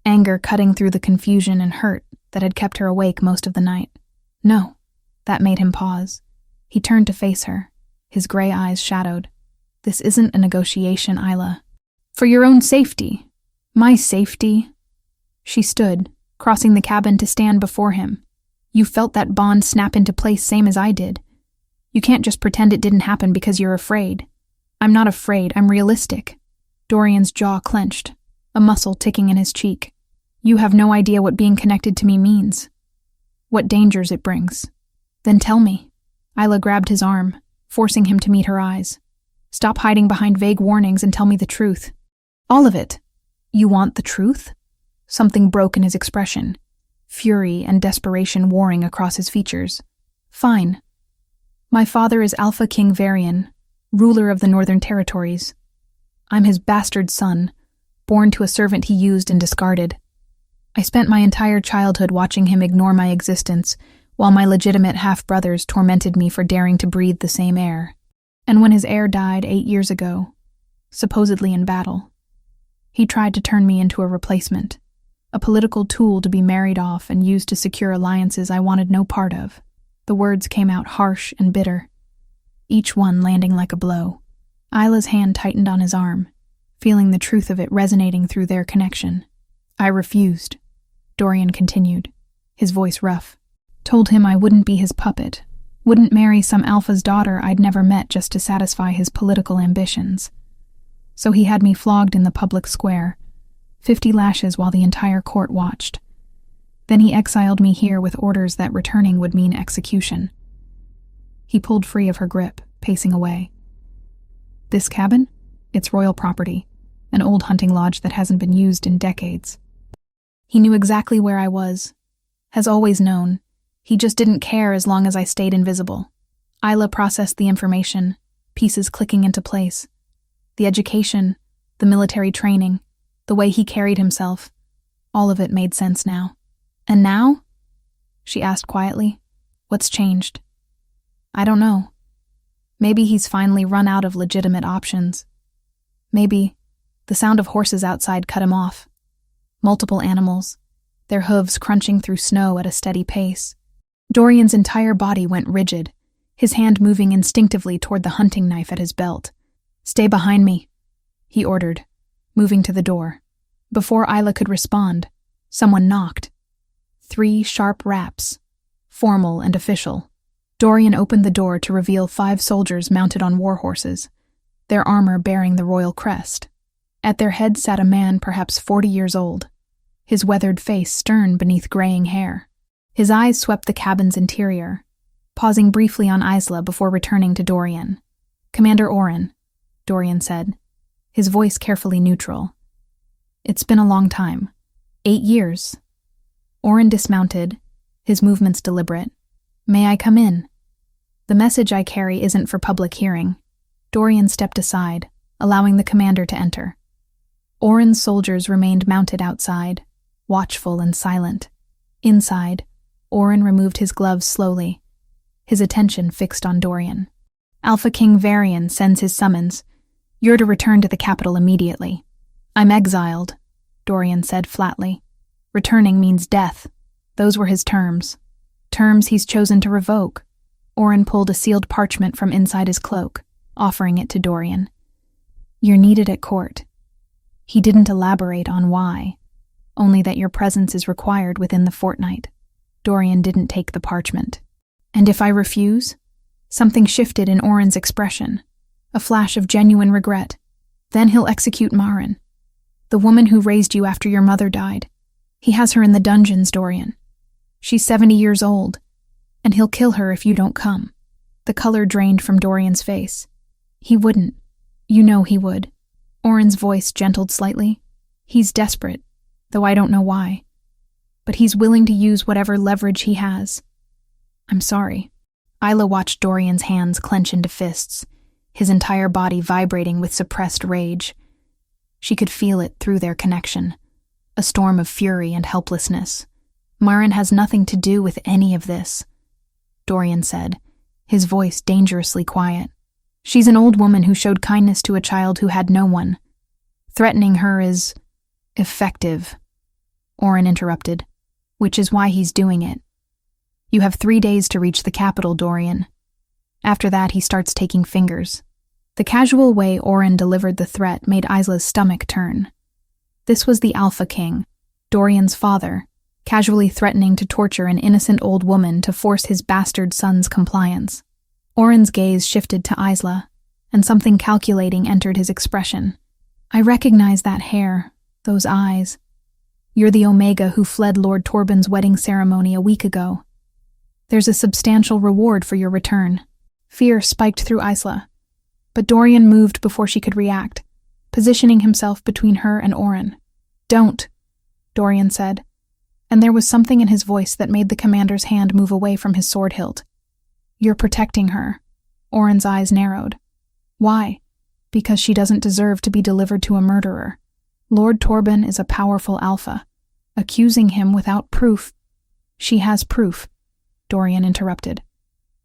anger cutting through the confusion and hurt that had kept her awake most of the night. No, that made him pause. He turned to face her, his gray eyes shadowed. This isn't a negotiation, Isla. For your own safety. My safety. She stood, crossing the cabin to stand before him, You felt that bond snap into place same as I did. You can't just pretend it didn't happen because you're afraid. I'm not afraid, I'm realistic. Dorian's jaw clenched, a muscle ticking in his cheek. You have no idea what being connected to me means. What dangers it brings. Then tell me. Isla grabbed his arm, forcing him to meet her eyes. Stop hiding behind vague warnings and tell me the truth. All of it. You want the truth? Something broke in his expression, fury and desperation warring across his features. Fine. My father is Alpha King Varian, ruler of the Northern Territories. I'm his bastard son, born to a servant he used and discarded. I spent my entire childhood watching him ignore my existence, while my legitimate half-brothers tormented me for daring to breathe the same air. And when his heir died 8 years ago, supposedly in battle, he tried to turn me into a replacement, a political tool to be married off and used to secure alliances I wanted no part of. The words came out harsh and bitter, each one landing like a blow. Isla's hand tightened on his arm, feeling the truth of it resonating through their connection. I refused, Dorian continued, his voice rough. Told him I wouldn't be his puppet, wouldn't marry some alpha's daughter I'd never met just to satisfy his political ambitions. So he had me flogged in the public square, 50 lashes while the entire court watched. Then he exiled me here with orders that returning would mean execution. He pulled free of her grip, pacing away. This cabin? It's royal property, an old hunting lodge that hasn't been used in decades. He knew exactly where I was, has always known. He just didn't care as long as I stayed invisible. Isla processed the information, pieces clicking into place. The education, the military training, the way he carried himself, all of it made sense now. And now? She asked quietly. What's changed? I don't know. Maybe he's finally run out of legitimate options. Maybe the sound of horses outside cut him off. Multiple animals, their hooves crunching through snow at a steady pace. Dorian's entire body went rigid, his hand moving instinctively toward the hunting knife at his belt. Stay behind me, he ordered, moving to the door. Before Isla could respond, someone knocked. 3 sharp raps, formal and official. Dorian opened the door to reveal 5 soldiers mounted on war horses, their armor bearing the royal crest. At their head sat a man perhaps 40 years old, his weathered face stern beneath graying hair. His eyes swept the cabin's interior, pausing briefly on Isla before returning to Dorian. Commander Oren, Dorian said, his voice carefully neutral. It's been a long time. 8 years. Oren dismounted, his movements deliberate. May I come in? The message I carry isn't for public hearing. Dorian stepped aside, allowing the commander to enter. Oren's soldiers remained mounted outside, watchful and silent. Inside, Oren removed his gloves slowly, his attention fixed on Dorian. Alpha King Varian sends his summons. You're to return to the capital immediately. I'm exiled, Dorian said flatly. Returning means death. Those were his terms. Terms he's chosen to revoke. Oren pulled a sealed parchment from inside his cloak, offering it to Dorian. You're needed at court. He didn't elaborate on why, only that your presence is required within the fortnight. Dorian didn't take the parchment. And if I refuse? Something shifted in Oren's expression, a flash of genuine regret. Then he'll execute Marin, the woman who raised you after your mother died. He has her in the dungeons, Dorian. She's 70 years old, and he'll kill her if you don't come. The color drained from Dorian's face. He wouldn't. You know he would. Oren's voice gentled slightly. He's desperate, though I don't know why. But he's willing to use whatever leverage he has. I'm sorry. Isla watched Dorian's hands clench into fists, his entire body vibrating with suppressed rage. She could feel it through their connection, a storm of fury and helplessness. Marin has nothing to do with any of this, Dorian said, his voice dangerously quiet. She's an old woman who showed kindness to a child who had no one. Threatening her is effective, Oren interrupted, which is why he's doing it. You have 3 days to reach the capital, Dorian. After that, he starts taking fingers. The casual way Oren delivered the threat made Isla's stomach turn. This was the Alpha King, Dorian's father, casually threatening to torture an innocent old woman to force his bastard son's compliance. Oren's gaze shifted to Isla, and something calculating entered his expression. I recognize that hair, those eyes. You're the Omega who fled Lord Torben's wedding ceremony a week ago. There's a substantial reward for your return. Fear spiked through Isla, but Dorian moved before she could react, positioning himself between her and Oren. Don't, Dorian said, and there was something in his voice that made the commander's hand move away from his sword hilt. You're protecting her. Oren's eyes narrowed. Why? Because she doesn't deserve to be delivered to a murderer. Lord Torben is a powerful alpha. Accusing him without proof. She has proof, Dorian interrupted.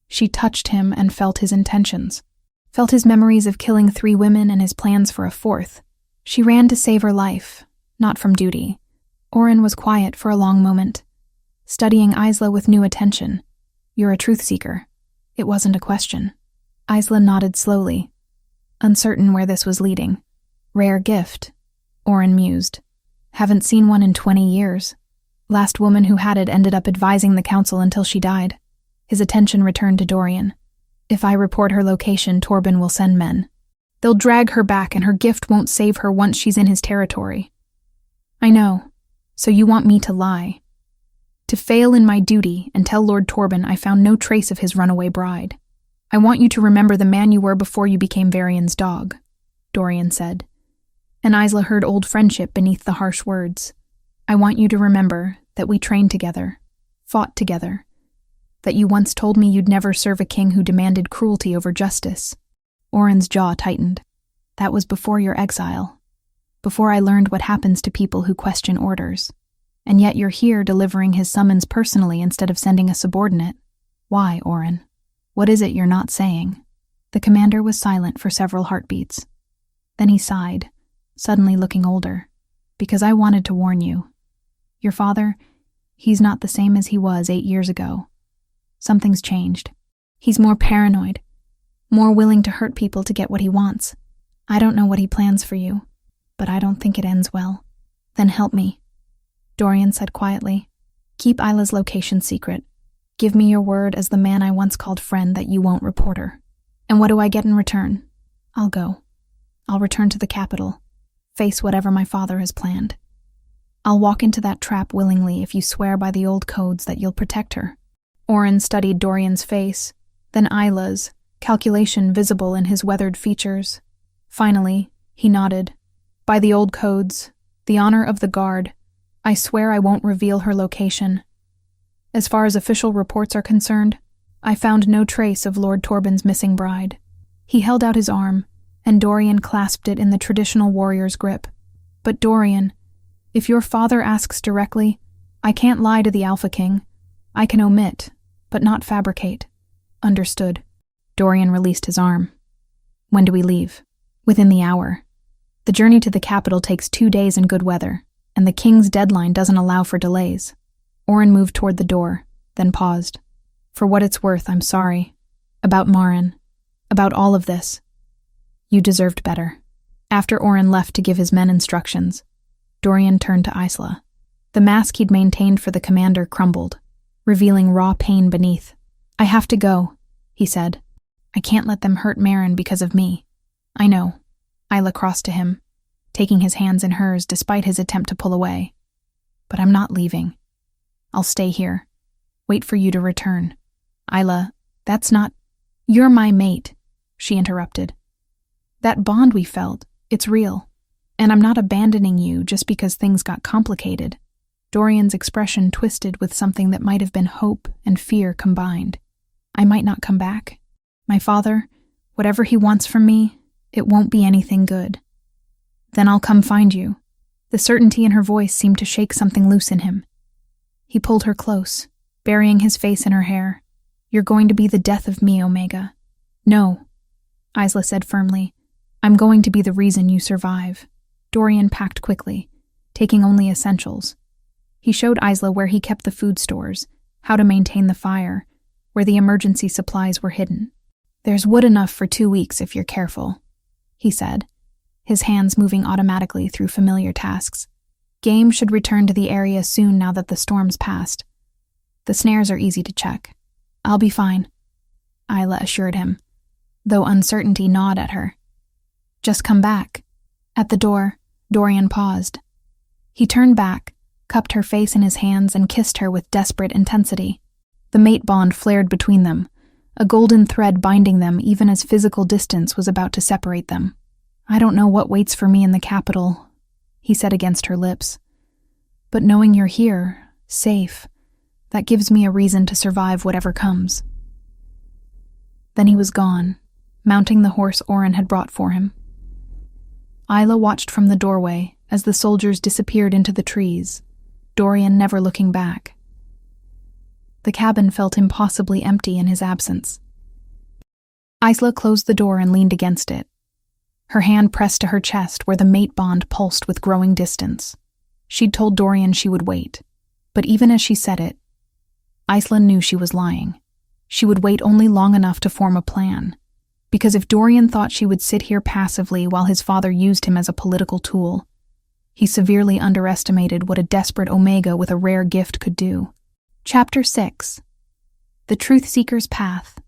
She touched him and felt his intentions. Felt his memories of killing 3 women and his plans for a 4th. She ran to save her life, not from duty. Oren was quiet for a long moment, studying Isla with new attention. You're a truth seeker. It wasn't a question. Isla nodded slowly, uncertain where this was leading. Rare gift, Oren mused. Haven't seen one in 20 years. Last woman who had it ended up advising the council until she died. His attention returned to Dorian. If I report her location, Torben will send men. They'll drag her back and her gift won't save her once she's in his territory. I know. So you want me to lie. To fail in my duty and tell Lord Torben I found no trace of his runaway bride. I want you to remember the man you were before you became Varian's dog, Dorian said. And Isla heard old friendship beneath the harsh words. I want you to remember that we trained together, fought together, that you once told me you'd never serve a king who demanded cruelty over justice. Oren's jaw tightened. That was before your exile, before I learned what happens to people who question orders. And yet you're here delivering his summons personally instead of sending a subordinate. Why, Oren? What is it you're not saying? The commander was silent for several heartbeats. Then he sighed, suddenly looking older. Because I wanted to warn you. Your father, he's not the same as he was 8 years ago. Something's changed. He's more paranoid, more willing to hurt people to get what he wants. I don't know what he plans for you, but I don't think it ends well. Then help me, Dorian said quietly. Keep Isla's location secret. Give me your word as the man I once called friend that you won't report her. And what do I get in return? I'll go. I'll return to the capital, face whatever my father has planned. I'll walk into that trap willingly if you swear by the old codes that you'll protect her. Oren studied Dorian's face, then Isla's, calculation visible in his weathered features. Finally, he nodded. By the old codes, the honor of the guard, I swear I won't reveal her location. As far as official reports are concerned, I found no trace of Lord Torben's missing bride. He held out his arm, and Dorian clasped it in the traditional warrior's grip. But Dorian, if your father asks directly, I can't lie to the Alpha King. I can omit, but not fabricate. Understood. Dorian released his arm. When do we leave? Within the hour. The journey to the capital takes 2 days in good weather, and the king's deadline doesn't allow for delays. Oren moved toward the door, then paused. For what it's worth, I'm sorry. About Maren. About all of this. You deserved better. After Oren left to give his men instructions, Dorian turned to Isla. The mask he'd maintained for the commander crumbled, revealing raw pain beneath. I have to go, he said. I can't let them hurt Maren because of me. I know. Isla crossed to him, taking his hands in hers despite his attempt to pull away. But I'm not leaving. I'll stay here. Wait for you to return. Isla, that's not... You're my mate, she interrupted. That bond we felt, it's real. And I'm not abandoning you just because things got complicated. Dorian's expression twisted with something that might have been hope and fear combined. I might not come back. My father, whatever he wants from me, it won't be anything good. Then I'll come find you. The certainty in her voice seemed to shake something loose in him. He pulled her close, burying his face in her hair. You're going to be the death of me, Omega. No, Isla said firmly. I'm going to be the reason you survive. Dorian packed quickly, taking only essentials. He showed Isla where he kept the food stores, how to maintain the fire, where the emergency supplies were hidden. There's wood enough for 2 weeks if you're careful, he said, his hands moving automatically through familiar tasks. Game should return to the area soon now that the storm's passed. The snares are easy to check. I'll be fine, Isla assured him, though uncertainty gnawed at her. Just come back. At the door, Dorian paused. He turned back, cupped her face in his hands, and kissed her with desperate intensity. The mate bond flared between them, a golden thread binding them even as physical distance was about to separate them. I don't know what waits for me in the capital, he said against her lips. But knowing you're here, safe, that gives me a reason to survive whatever comes. Then he was gone, mounting the horse Oren had brought for him. Isla watched from the doorway as the soldiers disappeared into the trees, Dorian never looking back. The cabin felt impossibly empty in his absence. Isla closed the door and leaned against it, her hand pressed to her chest where the mate bond pulsed with growing distance. She'd told Dorian she would wait, but even as she said it, Isla knew she was lying. She would wait only long enough to form a plan, because if Dorian thought she would sit here passively while his father used him as a political tool, he severely underestimated what a desperate Omega with a rare gift could do. Chapter 6. The Truth Seeker's Path.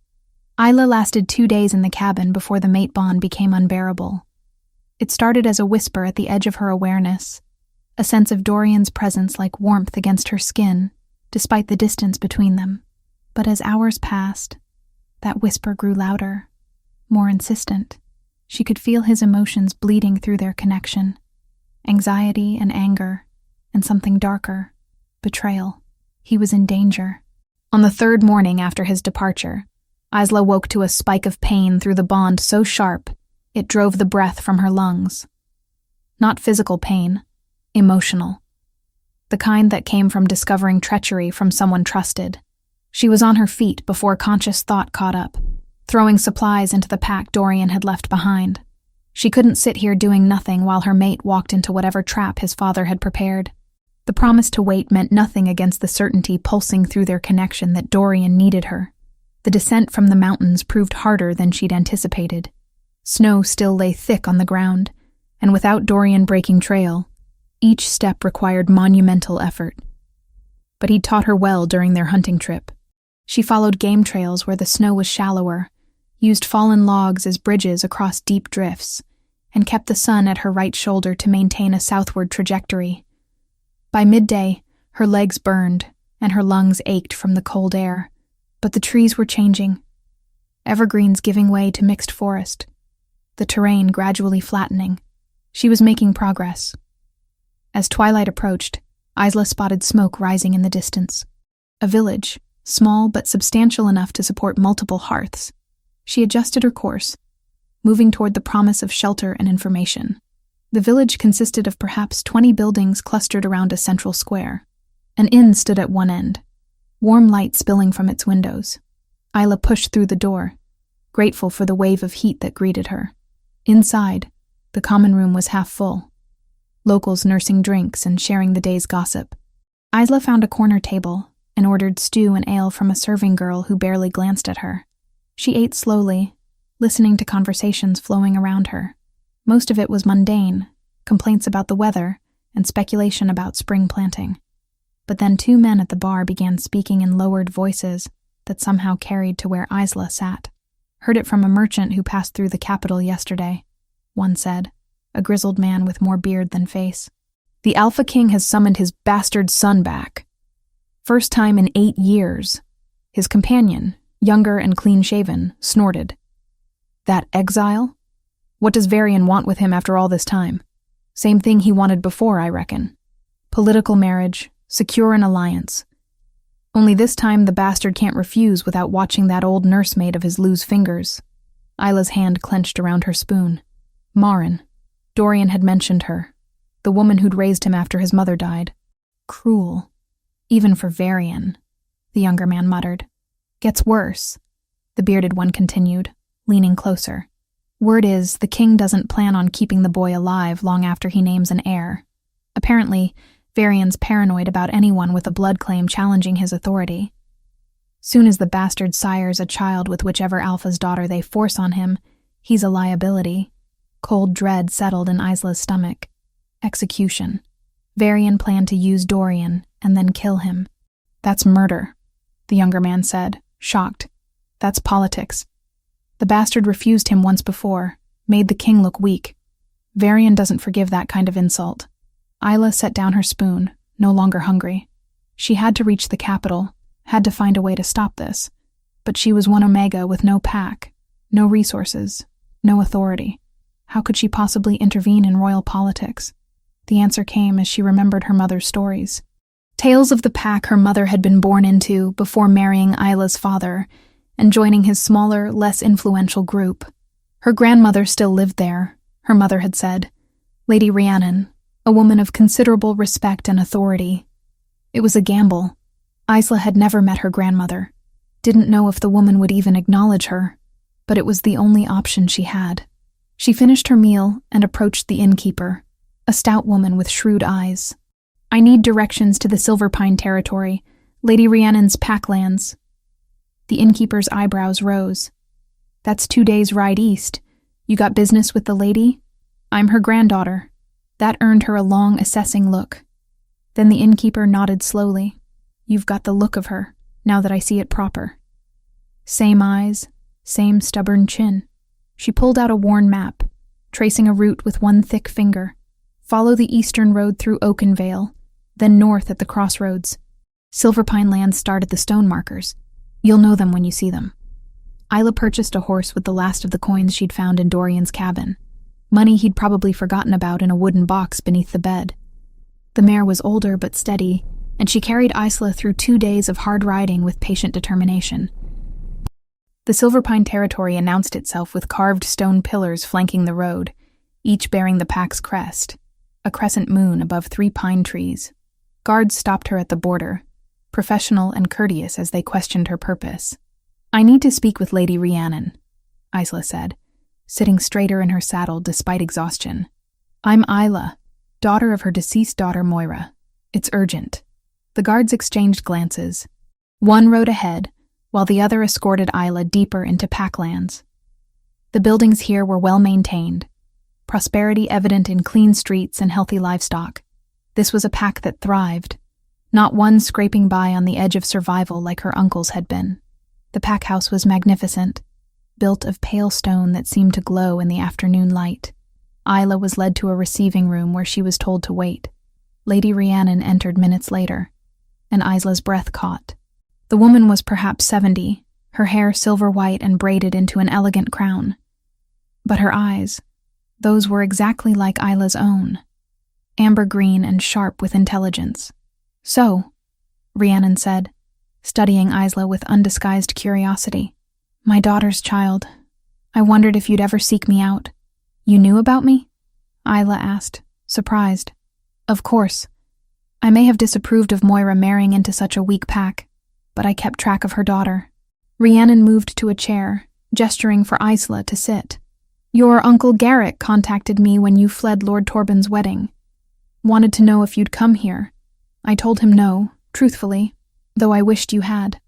Isla lasted 2 days in the cabin before the mate bond became unbearable. It started as a whisper at the edge of her awareness, a sense of Dorian's presence like warmth against her skin, despite the distance between them. But as hours passed, that whisper grew louder, more insistent. She could feel his emotions bleeding through their connection. Anxiety and anger, and something darker, betrayal. He was in danger. On the 3rd morning after his departure, Isla woke to a spike of pain through the bond so sharp it drove the breath from her lungs. Not physical pain, emotional. The kind that came from discovering treachery from someone trusted. She was on her feet before conscious thought caught up, throwing supplies into the pack Dorian had left behind. She couldn't sit here doing nothing while her mate walked into whatever trap his father had prepared. The promise to wait meant nothing against the certainty pulsing through their connection that Dorian needed her. The descent from the mountains proved harder than she'd anticipated. Snow still lay thick on the ground, and without Dorian breaking trail, each step required monumental effort. But he'd taught her well during their hunting trip. She followed game trails where the snow was shallower, used fallen logs as bridges across deep drifts, and kept the sun at her right shoulder to maintain a southward trajectory. By midday, her legs burned, and her lungs ached from the cold air, but the trees were changing. Evergreens giving way to mixed forest, the terrain gradually flattening. She was making progress. As twilight approached, Isla spotted smoke rising in the distance. A village, small but substantial enough to support multiple hearths. She adjusted her course, moving toward the promise of shelter and information. The village consisted of perhaps 20 buildings clustered around a central square. An inn stood at one end, warm light spilling from its windows. Isla pushed through the door, grateful for the wave of heat that greeted her. Inside, the common room was half full, locals nursing drinks and sharing the day's gossip. Isla found a corner table and ordered stew and ale from a serving girl who barely glanced at her. She ate slowly, listening to conversations flowing around her. Most of it was mundane, complaints about the weather and speculation about spring planting. But then 2 men at the bar began speaking in lowered voices that somehow carried to where Isla sat. Heard it from a merchant who passed through the capital yesterday, one said, a grizzled man with more beard than face. The Alpha King has summoned his bastard son back. First time in 8 years. His companion, younger and clean-shaven, snorted. That exile? What does Varian want with him after all this time? Same thing he wanted before, I reckon. Political marriage, secure an alliance. Only this time the bastard can't refuse without watching that old nursemaid of his lose fingers. Isla's hand clenched around her spoon. Marin. Dorian had mentioned her. The woman who'd raised him after his mother died. Cruel. Even for Varian, the younger man muttered. Gets worse, the bearded one continued, leaning closer. Word is, the king doesn't plan on keeping the boy alive long after he names an heir. Apparently, Varian's paranoid about anyone with a blood claim challenging his authority. Soon as the bastard sires a child with whichever alpha's daughter they force on him, he's a liability. Cold dread settled in Isla's stomach. Execution. Varian planned to use Dorian and then kill him. That's murder, the younger man said, shocked. That's politics. The bastard refused him once before, made the king look weak. Varian doesn't forgive that kind of insult. Isla set down her spoon, no longer hungry. She had to reach the capital, had to find a way to stop this. But she was one Omega with no pack, no resources, no authority. How could she possibly intervene in royal politics? The answer came as she remembered her mother's stories. Tales of the pack her mother had been born into before marrying Isla's father and joining his smaller, less influential group. Her grandmother still lived there, her mother had said. Lady Rhiannon, a woman of considerable respect and authority. It was a gamble. Isla had never met her grandmother, didn't know if the woman would even acknowledge her, but it was the only option she had. She finished her meal and approached the innkeeper, a stout woman with shrewd eyes. I need directions to the Silverpine territory, Lady Rhiannon's packlands. The innkeeper's eyebrows rose. That's 2 days' ride east. You got business with the lady? I'm her granddaughter. That earned her a long, assessing look. Then the innkeeper nodded slowly. You've got the look of her, now that I see it proper. Same eyes, same stubborn chin. She pulled out a worn map, tracing a route with one thick finger. Follow the eastern road through Oakenvale, then north at the crossroads. Silverpine lands start at the stone markers. You'll know them when you see them. Isla purchased a horse with the last of the coins she'd found in Dorian's cabin. Money he'd probably forgotten about in a wooden box beneath the bed. The mare was older but steady, and she carried Isla through 2 days of hard riding with patient determination. The Silverpine territory announced itself with carved stone pillars flanking the road, each bearing the pack's crest, a crescent moon above 3 pine trees. Guards stopped her at the border, professional and courteous as they questioned her purpose. I need to speak with Lady Rhiannon, Isla said, sitting straighter in her saddle despite exhaustion. I'm Isla, daughter of her deceased daughter Moira. It's urgent. The guards exchanged glances. One rode ahead, while the other escorted Isla deeper into packlands. The buildings here were well maintained, prosperity evident in clean streets and healthy livestock. This was a pack that thrived, not one scraping by on the edge of survival like her uncle's had been. The pack house was magnificent, built of pale stone that seemed to glow in the afternoon light. Isla was led to a receiving room where she was told to wait. Lady Rhiannon entered minutes later, and Isla's breath caught. The woman was perhaps 70, her hair silver white and braided into an elegant crown. But her eyes, those were exactly like Isla's own, amber green and sharp with intelligence. So, Rhiannon said, studying Isla with undisguised curiosity. My daughter's child. I wondered if you'd ever seek me out. You knew about me? Isla asked, surprised. Of course. I may have disapproved of Moira marrying into such a weak pack, but I kept track of her daughter. Rhiannon moved to a chair, gesturing for Isla to sit. Your Uncle Garrick contacted me when you fled Lord Torben's wedding. Wanted to know if you'd come here. I told him no, truthfully, though I wished you had.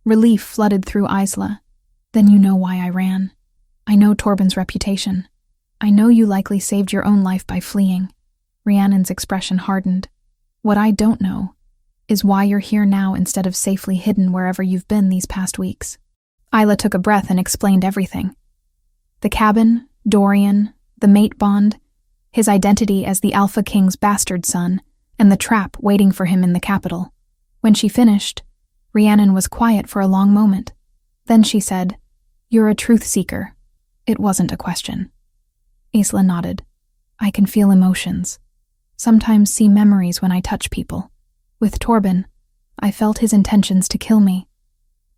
Relief flooded through Isla. Then you know why I ran. I know Torben's reputation. I know you likely saved your own life by fleeing. Rhiannon's expression hardened. What I don't know is why you're here now instead of safely hidden wherever you've been these past weeks. Isla took a breath and explained everything. The cabin, Dorian, the mate bond, his identity as the Alpha King's bastard son, and the trap waiting for him in the capital. When she finished, Rhiannon was quiet for a long moment. Then she said, You're a truth seeker. It wasn't a question. Isla nodded. I can feel emotions. Sometimes see memories when I touch people. With Torben, I felt his intentions to kill me.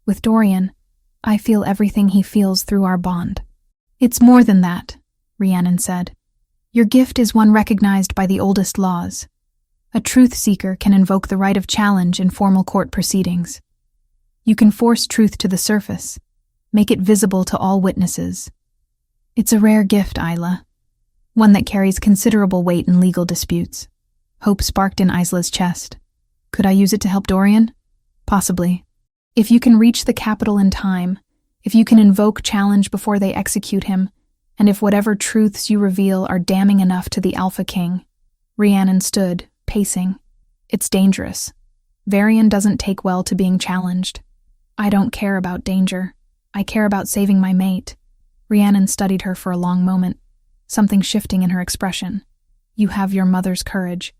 With Dorian, I feel everything he feels through our bond. It's more than that, Rhiannon said. Your gift is one recognized by the oldest laws. A truth seeker can invoke the right of challenge in formal court proceedings. You can force truth to the surface, make it visible to all witnesses. It's a rare gift, Isla, one that carries considerable weight in legal disputes. Hope sparked in Isla's chest. Could I use it to help Dorian? Possibly. If you can reach the capital in time, if you can invoke challenge before they execute him, and if whatever truths you reveal are damning enough to the Alpha King. Rhiannon stood, pacing. It's dangerous. Varian doesn't take well to being challenged. I don't care about danger. I care about saving my mate. Rhiannon studied her for a long moment, something shifting in her expression. You have your mother's courage.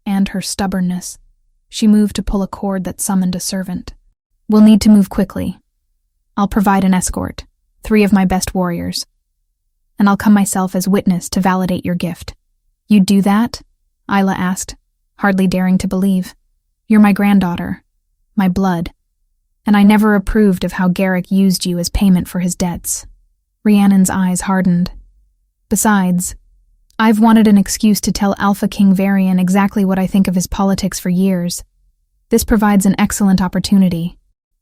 And her stubbornness. She moved to pull a cord that summoned a servant. We'll need to move quickly. I'll provide an escort, 3 of my best warriors. And I'll come myself as witness to validate your gift. You'd do that? Isla asked, hardly daring to believe. You're my granddaughter, my blood, and I never approved of how Garrick used you as payment for his debts. Rhiannon's eyes hardened. Besides, I've wanted an excuse to tell Alpha King Varian exactly what I think of his politics for years. This provides an excellent opportunity.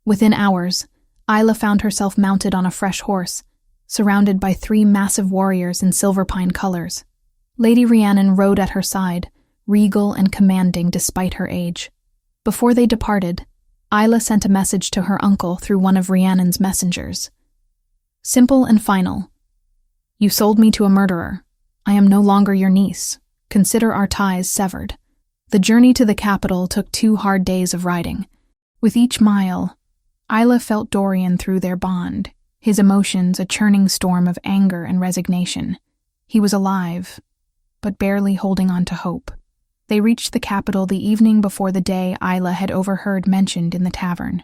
Within hours, Isla found herself mounted on a fresh horse, surrounded by 3 massive warriors in silver pine colors. Lady Rhiannon rode at her side, regal and commanding despite her age. Before they departed, Isla sent a message to her uncle through one of Rhiannon's messengers. Simple and final. You sold me to a murderer. I am no longer your niece. Consider our ties severed. The journey to the capital took 2 hard days of riding. With each mile, Isla felt Dorian through their bond, his emotions a churning storm of anger and resignation. He was alive, but barely holding on to hope. They reached the capital the evening before the day Isla had overheard mentioned in the tavern.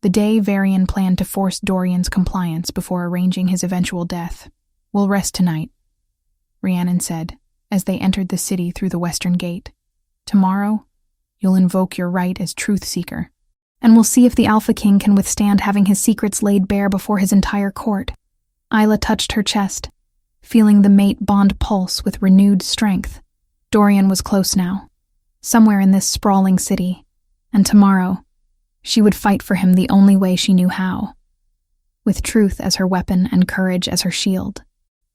The day Varian planned to force Dorian's compliance before arranging his eventual death. We'll rest tonight, Rhiannon said, as they entered the city through the western gate. Tomorrow, you'll invoke your right as truth seeker, and we'll see if the Alpha King can withstand having his secrets laid bare before his entire court. Isla touched her chest, feeling the mate bond pulse with renewed strength. Dorian was close now, somewhere in this sprawling city, and tomorrow, she would fight for him the only way she knew how, with truth as her weapon and courage as her shield.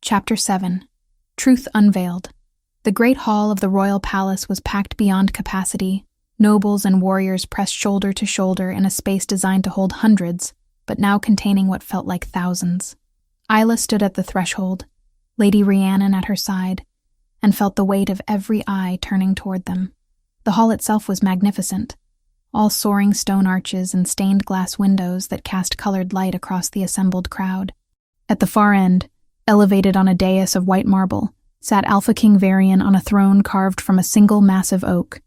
Chapter 7. Truth Unveiled. The great hall of the royal palace was packed beyond capacity. Nobles and warriors pressed shoulder to shoulder in a space designed to hold hundreds, but now containing what felt like thousands. Isla stood at the threshold, Lady Rhiannon at her side, and felt the weight of every eye turning toward them. The hall itself was magnificent, all soaring stone arches and stained glass windows that cast colored light across the assembled crowd. At the far end, elevated on a dais of white marble, sat Alpha King Varian on a throne carved from a single massive oak.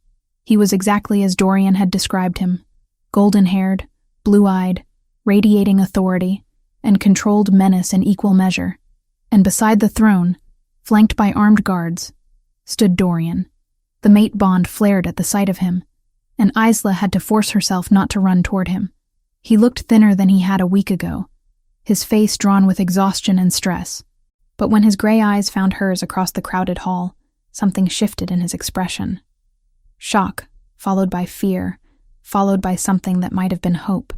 He was exactly as Dorian had described him, golden-haired, blue-eyed, radiating authority, and controlled menace in equal measure. And beside the throne, flanked by armed guards, stood Dorian. The mate bond flared at the sight of him, and Isla had to force herself not to run toward him. He looked thinner than he had a week ago, his face drawn with exhaustion and stress. But when his gray eyes found hers across the crowded hall, something shifted in his expression. Shock, followed by fear, followed by something that might have been hope.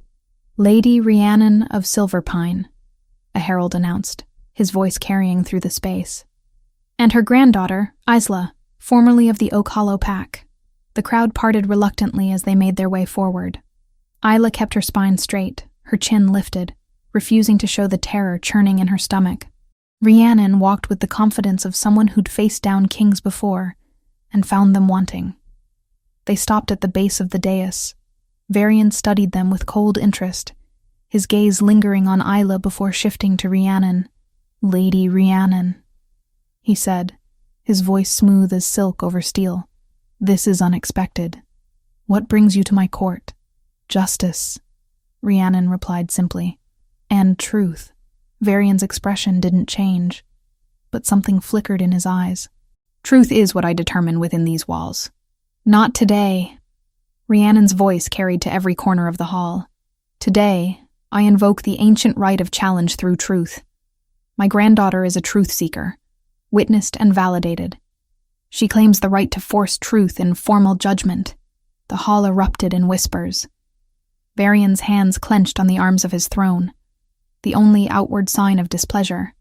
Lady Rhiannon of Silverpine, a herald announced, his voice carrying through the space. And her granddaughter, Isla, formerly of the Oak Hollow Pack. The crowd parted reluctantly as they made their way forward. Isla kept her spine straight, her chin lifted, refusing to show the terror churning in her stomach. Rhiannon walked with the confidence of someone who'd faced down kings before and found them wanting. They stopped at the base of the dais. Varian studied them with cold interest, his gaze lingering on Isla before shifting to Rhiannon. Lady Rhiannon, he said, his voice smooth as silk over steel. This is unexpected. What brings you to my court? Justice, Rhiannon replied simply. And truth. Varian's expression didn't change, but something flickered in his eyes. Truth is what I determine within these walls. Not today. Rhiannon's voice carried to every corner of the hall. Today, I invoke the ancient right of challenge through truth. My granddaughter is a truth seeker, witnessed and validated. She claims the right to force truth in formal judgment. The hall erupted in whispers. Varian's hands clenched on the arms of his throne, the only outward sign of displeasure.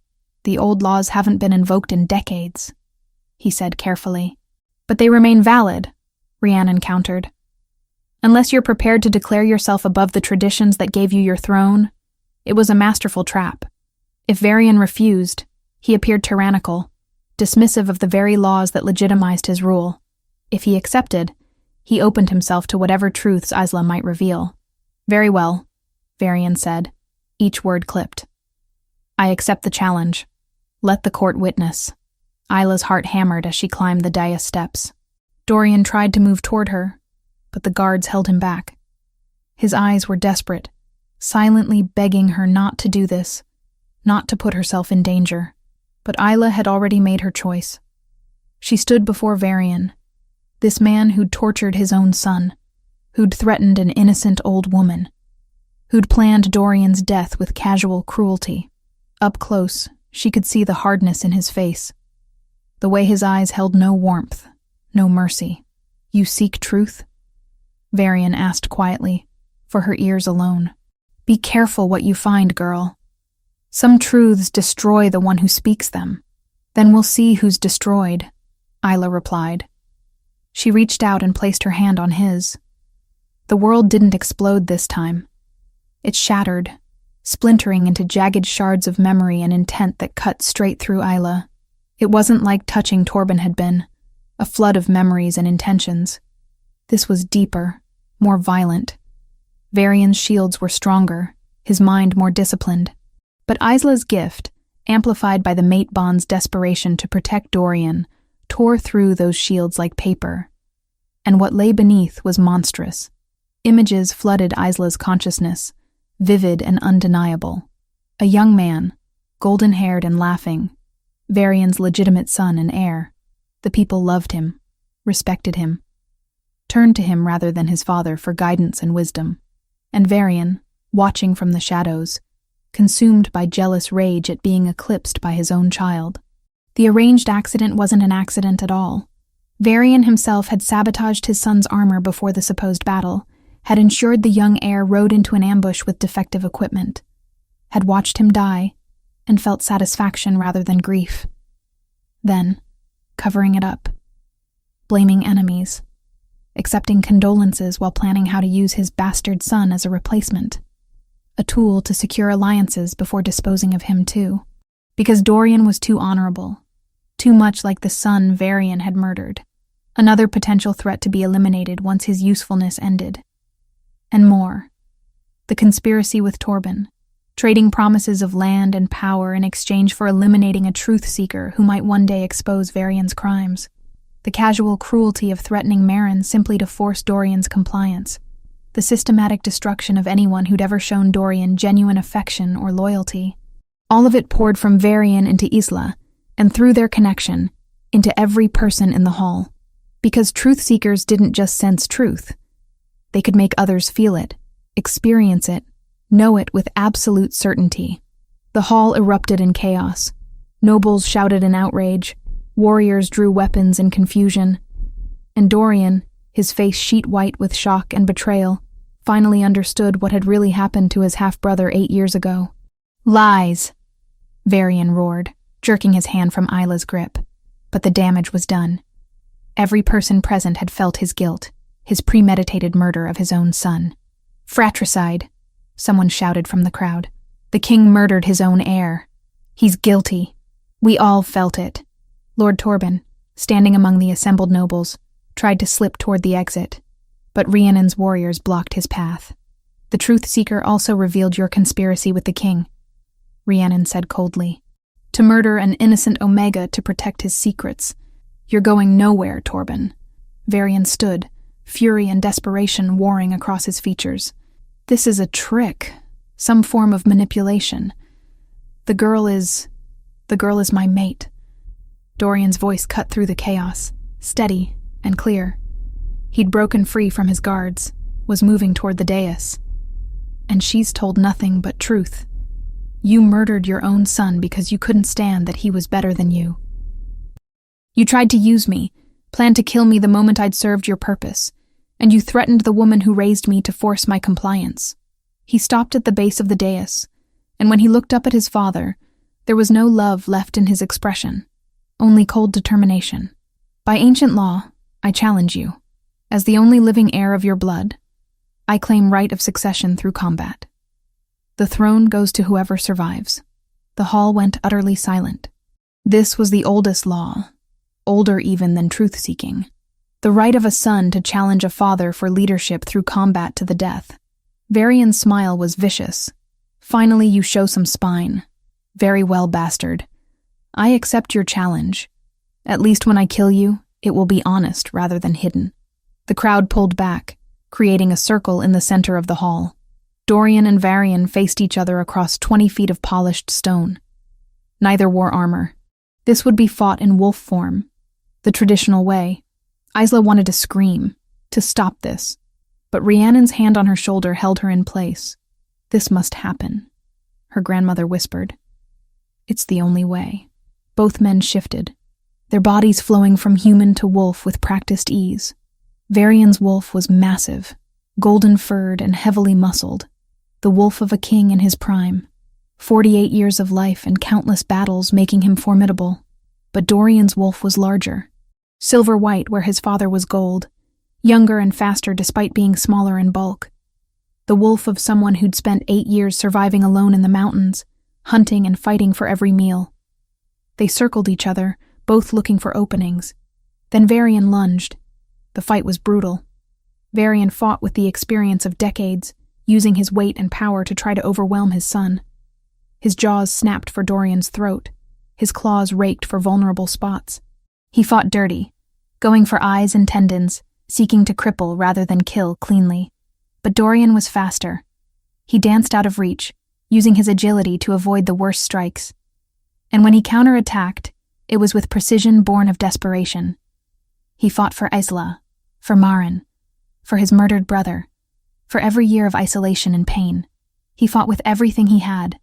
The old laws haven't been invoked in decades, he said carefully. But they remain valid, Rhiannon countered. Unless you're prepared to declare yourself above the traditions that gave you your throne, it was a masterful trap. If Varian refused, he appeared tyrannical, dismissive of the very laws that legitimized his rule. If he accepted, he opened himself to whatever truths Isla might reveal. "Very well," Varian said, each word clipped. "I accept the challenge. Let the court witness." Isla's heart hammered as she climbed the dais steps. Dorian tried to move toward her, but the guards held him back. His eyes were desperate, silently begging her not to do this, not to put herself in danger. But Isla had already made her choice. She stood before Varian, this man who'd tortured his own son, who'd threatened an innocent old woman, who'd planned Dorian's death with casual cruelty. Up close, she could see the hardness in his face, the way his eyes held no warmth, no mercy. "You seek truth?" Varian asked quietly, for her ears alone. "Be careful what you find, girl. Some truths destroy the one who speaks them. Then we'll see who's destroyed," Isla replied. She reached out and placed her hand on his. The world didn't explode this time. It shattered, splintering into jagged shards of memory and intent that cut straight through Isla. It wasn't like touching Torben had been, a flood of memories and intentions. This was deeper, more violent. Varian's shields were stronger, his mind more disciplined. But Isla's gift, amplified by the mate bond's desperation to protect Dorian, tore through those shields like paper. And what lay beneath was monstrous. Images flooded Isla's consciousness, vivid and undeniable. A young man, golden-haired and laughing, Varian's legitimate son and heir. The people loved him, respected him, turned to him rather than his father for guidance and wisdom. And Varian, watching from the shadows, consumed by jealous rage at being eclipsed by his own child. The arranged accident wasn't an accident at all. Varian himself had sabotaged his son's armor before the supposed battle, had ensured the young heir rode into an ambush with defective equipment, had watched him die, and felt satisfaction rather than grief. Then, covering it up, blaming enemies, accepting condolences while planning how to use his bastard son as a replacement. A tool to secure alliances before disposing of him too. Because Dorian was too honorable, too much like the son Varian had murdered. Another potential threat to be eliminated once his usefulness ended. And more. The conspiracy with Torben, trading promises of land and power in exchange for eliminating a truth seeker who might one day expose Varian's crimes. The casual cruelty of threatening Maren simply to force Dorian's compliance. The systematic destruction of anyone who'd ever shown Dorian genuine affection or loyalty. All of it poured from Varian into Isla, and through their connection, into every person in the hall. Because truth seekers didn't just sense truth. They could make others feel it, experience it, know it with absolute certainty. The hall erupted in chaos. Nobles shouted in outrage. Warriors drew weapons in confusion. And Dorian, his face sheet white with shock and betrayal, finally understood what had really happened to his half-brother 8 years ago. "Lies!" Varian roared, jerking his hand from Isla's grip. But the damage was done. Every person present had felt his guilt, his premeditated murder of his own son. "Fratricide!" someone shouted from the crowd. "The king murdered his own heir. He's guilty." We all felt it. Lord Torben, standing among the assembled nobles, tried to slip toward the exit, but Rhiannon's warriors blocked his path. "The truth seeker also revealed your conspiracy with the king," Rhiannon said coldly. "To murder an innocent Omega to protect his secrets. You're going nowhere, Torben." Varian stood, fury and desperation warring across his features. "This is a trick, some form of manipulation. The girl is my mate." Dorian's voice cut through the chaos, steady and clear. He'd broken free from his guards, was moving toward the dais. "And she's told nothing but truth. You murdered your own son because you couldn't stand that he was better than you. You tried to use me, planned to kill me the moment I'd served your purpose, and you threatened the woman who raised me to force my compliance." He stopped at the base of the dais, and when he looked up at his father, there was no love left in his expression, only cold determination. "By ancient law, I challenge you. As the only living heir of your blood, I claim right of succession through combat. The throne goes to whoever survives." The hall went utterly silent. This was the oldest law, older even than truth-seeking. The right of a son to challenge a father for leadership through combat to the death. Varian's smile was vicious. Finally, you show some spine. Very well, bastard. I accept your challenge. At least when I kill you, it will be honest rather than hidden. The crowd pulled back, creating a circle in the center of the hall. Dorian and Varian faced each other across 20 feet of polished stone. Neither wore armor. This would be fought in wolf form, the traditional way. Isla wanted to scream, to stop this, but Rhiannon's hand on her shoulder held her in place. This must happen, her grandmother whispered. It's the only way. Both men shifted, their bodies flowing from human to wolf with practiced ease. Varian's wolf was massive, golden-furred and heavily muscled, the wolf of a king in his prime, 48 years of life and countless battles making him formidable. But Dorian's wolf was larger, silver-white where his father was gold, younger and faster despite being smaller in bulk. The wolf of someone who'd spent 8 years surviving alone in the mountains, hunting and fighting for every meal. They circled each other, both looking for openings. Then Varian lunged. The fight was brutal. Varian fought with the experience of decades, using his weight and power to try to overwhelm his son. His jaws snapped for Dorian's throat. His claws raked for vulnerable spots. He fought dirty, going for eyes and tendons, seeking to cripple rather than kill cleanly. But Dorian was faster. He danced out of reach, using his agility to avoid the worst strikes. And when he counterattacked, it was with precision born of desperation. He fought for Isla, for Maren, for his murdered brother, for every year of isolation and pain. He fought with everything he had.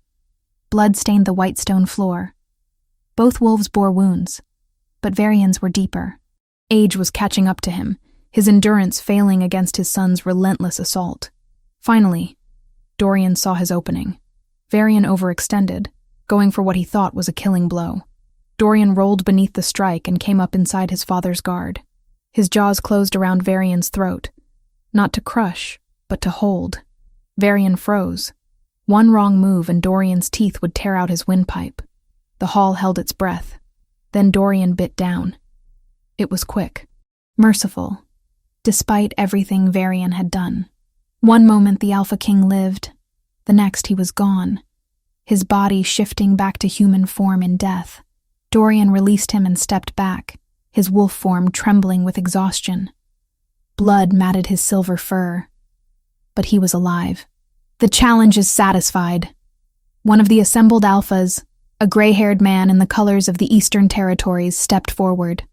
Blood stained the white stone floor. Both wolves bore wounds, but Varian's were deeper. Age was catching up to him, his endurance failing against his son's relentless assault. Finally, Dorian saw his opening. Varian overextended, going for what he thought was a killing blow. Dorian rolled beneath the strike and came up inside his father's guard. His jaws closed around Varian's throat, not to crush, but to hold. Varian froze. One wrong move and Dorian's teeth would tear out his windpipe. The hall held its breath. Then Dorian bit down. It was quick, merciful, despite everything Varian had done. One moment the Alpha King lived, the next he was gone, his body shifting back to human form in death. Dorian released him and stepped back, his wolf form trembling with exhaustion. Blood matted his silver fur. But he was alive. The challenge is satisfied. One of the assembled alphas, a gray-haired man in the colors of the Eastern Territories, stepped forward.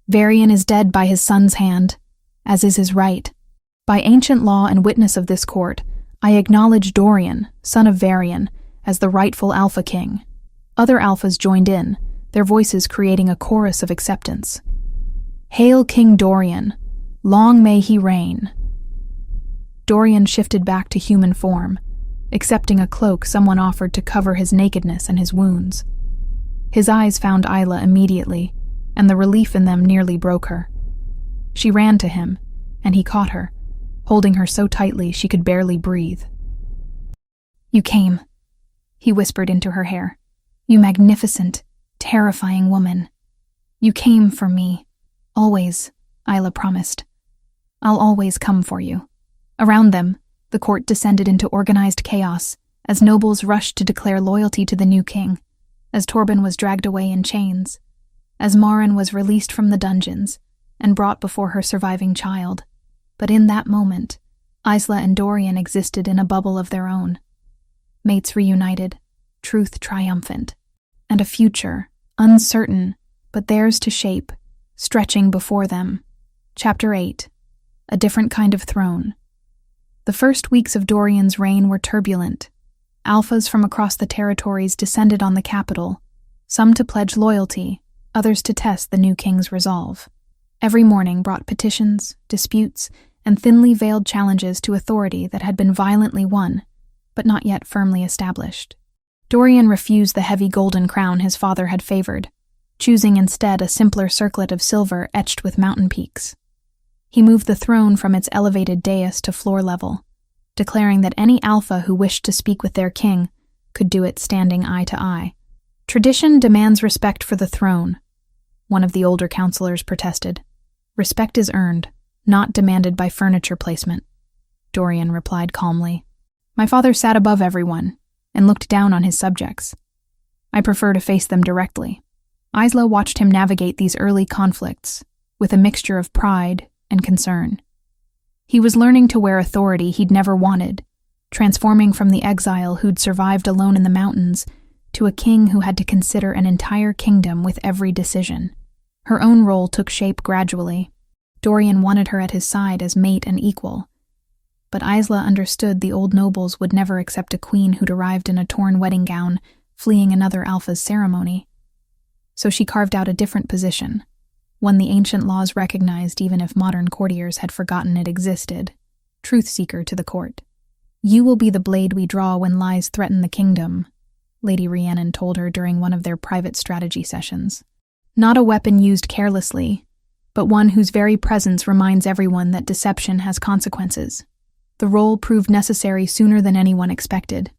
Varian is dead by his son's hand, as is his right. By ancient law and witness of this court, I acknowledge Dorian, son of Varian, as the rightful Alpha King. Other alphas joined in, their voices creating a chorus of acceptance. Hail King Dorian, long may he reign. Dorian shifted back to human form, accepting a cloak someone offered to cover his nakedness and his wounds. His eyes found Isla immediately, and the relief in them nearly broke her. She ran to him, and he caught her, holding her so tightly she could barely breathe. You came, he whispered into her hair. You magnificent, terrifying woman. You came for me. Always, Isla promised. I'll always come for you. Around them, the court descended into organized chaos as nobles rushed to declare loyalty to the new king, as Torben was dragged away in chains, as Maren was released from the dungeons and brought before her surviving child. But in that moment, Isla and Dorian existed in a bubble of their own. Mates reunited, truth triumphant, and a future, uncertain, but theirs to shape, stretching before them. Chapter 8. A Different Kind of Throne. The first weeks of Dorian's reign were turbulent. Alphas from across the territories descended on the capital, some to pledge loyalty, others to test the new king's resolve. Every morning brought petitions, disputes, and thinly veiled challenges to authority that had been violently won, but not yet firmly established. Dorian refused the heavy golden crown his father had favored, choosing instead a simpler circlet of silver etched with mountain peaks. He moved the throne from its elevated dais to floor level, declaring that any alpha who wished to speak with their king could do it standing eye to eye. Tradition demands respect for the throne, one of the older counselors protested. Respect is earned, not demanded by furniture placement, Dorian replied calmly. My father sat above everyone and looked down on his subjects. I prefer to face them directly. Isla watched him navigate these early conflicts with a mixture of pride and concern. He was learning to wear authority he'd never wanted, transforming from the exile who'd survived alone in the mountains to a king who had to consider an entire kingdom with every decision. Her own role took shape gradually. Dorian wanted her at his side as mate and equal. But Isla understood the old nobles would never accept a queen who'd arrived in a torn wedding gown, fleeing another alpha's ceremony. So she carved out a different position, one the ancient laws recognized even if modern courtiers had forgotten it existed, truth-seeker to the court. You will be the blade we draw when lies threaten the kingdom, Lady Rhiannon told her during one of their private strategy sessions. Not a weapon used carelessly, but one whose very presence reminds everyone that deception has consequences. The role proved necessary sooner than anyone expected.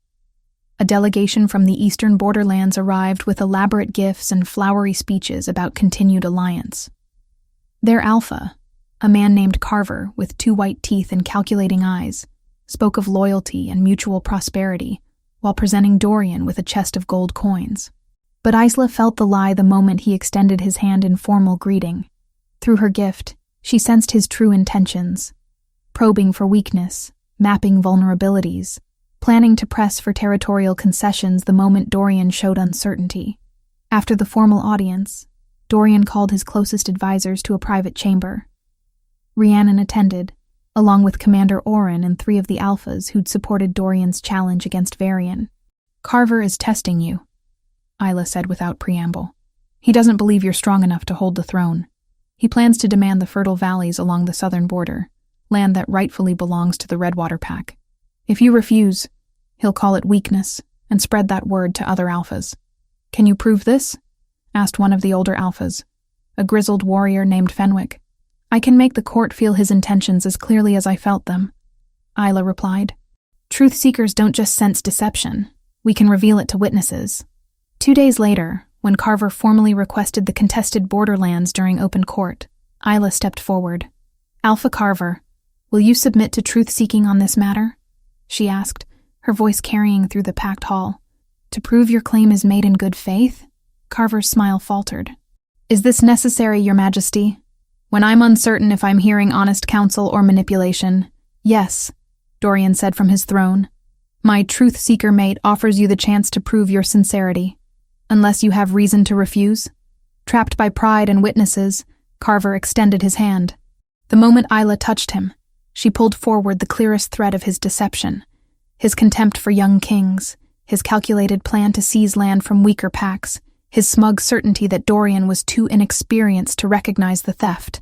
A delegation from the eastern borderlands arrived with elaborate gifts and flowery speeches about continued alliance. Their alpha, a man named Carver with 2 white teeth and calculating eyes, spoke of loyalty and mutual prosperity while presenting Dorian with a chest of gold coins. But Isla felt the lie the moment he extended his hand in formal greeting. Through her gift, she sensed his true intentions, probing for weakness, mapping vulnerabilities, planning to press for territorial concessions the moment Dorian showed uncertainty. After the formal audience, Dorian called his closest advisors to a private chamber. Rhiannon attended, along with Commander Oren and 3 of the alphas who'd supported Dorian's challenge against Varian. Carver is testing you, Isla said without preamble. He doesn't believe you're strong enough to hold the throne. He plans to demand the fertile valleys along the southern border, land that rightfully belongs to the Redwater Pack. If you refuse, he'll call it weakness and spread that word to other alphas. Can you prove this? Asked one of the older alphas, a grizzled warrior named Fenwick. I can make the court feel his intentions as clearly as I felt them, Isla replied. Truth seekers don't just sense deception. We can reveal it to witnesses. 2 days later, when Carver formally requested the contested borderlands during open court, Isla stepped forward. Alpha Carver, will you submit to truth-seeking on this matter? She asked, her voice carrying through the packed hall. To prove your claim is made in good faith? Carver's smile faltered. Is this necessary, Your Majesty? When I'm uncertain if I'm hearing honest counsel or manipulation, yes, Dorian said from his throne. My truth-seeker mate offers you the chance to prove your sincerity. Unless you have reason to refuse. Trapped by pride and witnesses, Carver extended his hand. The moment Isla touched him, she pulled forward the clearest thread of his deception, his contempt for young kings, his calculated plan to seize land from weaker packs, his smug certainty that Dorian was too inexperienced to recognize the theft.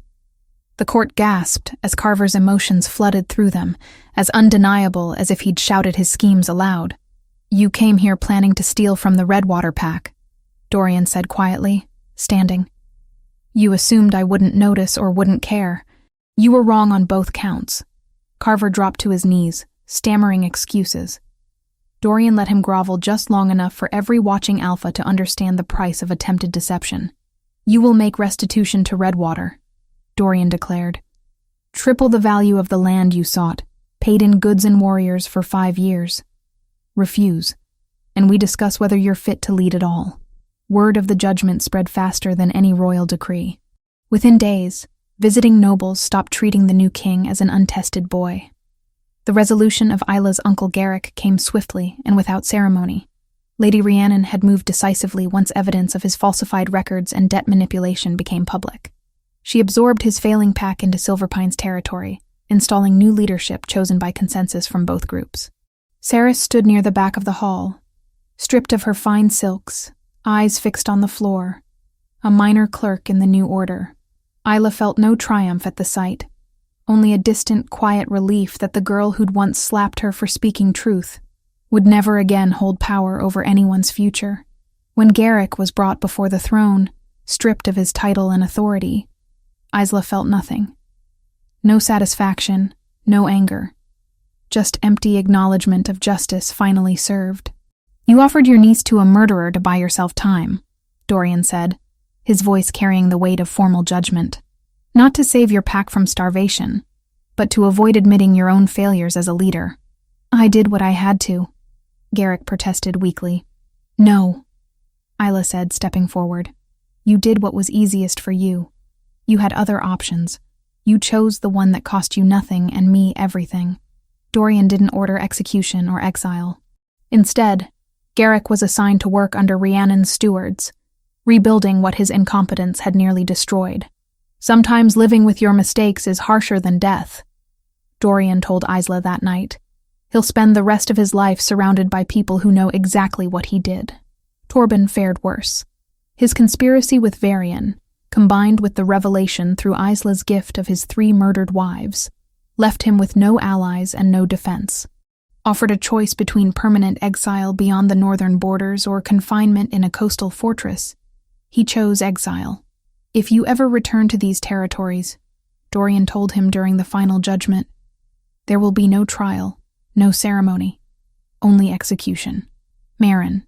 The court gasped as Carver's emotions flooded through them, as undeniable as if he'd shouted his schemes aloud. You came here planning to steal from the Redwater Pack, Dorian said quietly, standing. You assumed I wouldn't notice or wouldn't care. You were wrong on both counts. Carver dropped to his knees, stammering excuses. Dorian let him grovel just long enough for every watching alpha to understand the price of attempted deception. You will make restitution to Redwater, Dorian declared. Triple the value of the land you sought, paid in goods and warriors for 5 years. Refuse, and we discuss whether you're fit to lead at all. Word of the judgment spread faster than any royal decree. Within days, visiting nobles stopped treating the new king as an untested boy. The resolution of Isla's uncle Garrick came swiftly and without ceremony. Lady Rhiannon had moved decisively once evidence of his falsified records and debt manipulation became public. She absorbed his failing pack into Silverpine's territory, installing new leadership chosen by consensus from both groups. Saris stood near the back of the hall, stripped of her fine silks, eyes fixed on the floor, a minor clerk in the new order. Isla felt no triumph at the sight, only a distant, quiet relief that the girl who'd once slapped her for speaking truth would never again hold power over anyone's future. When Garrick was brought before the throne, stripped of his title and authority, Isla felt nothing. No satisfaction, no anger. Just empty acknowledgement of justice finally served. You offered your niece to a murderer to buy yourself time, Dorian said, his voice carrying the weight of formal judgment. Not to save your pack from starvation, but to avoid admitting your own failures as a leader. I did what I had to, Garrick protested weakly. No, Isla said, stepping forward. You did what was easiest for you. You had other options. You chose the one that cost you nothing and me everything. Dorian didn't order execution or exile. Instead, Garrick was assigned to work under Rhiannon's stewards, rebuilding what his incompetence had nearly destroyed. Sometimes living with your mistakes is harsher than death, Dorian told Isla that night. He'll spend the rest of his life surrounded by people who know exactly what he did. Torben fared worse. His conspiracy with Varian, combined with the revelation through Isla's gift of his 3 murdered wives, left him with no allies and no defense. Offered a choice between permanent exile beyond the northern borders or confinement in a coastal fortress, he chose exile. If you ever return to these territories, Dorian told him during the final judgment, there will be no trial, no ceremony, only execution. Marin,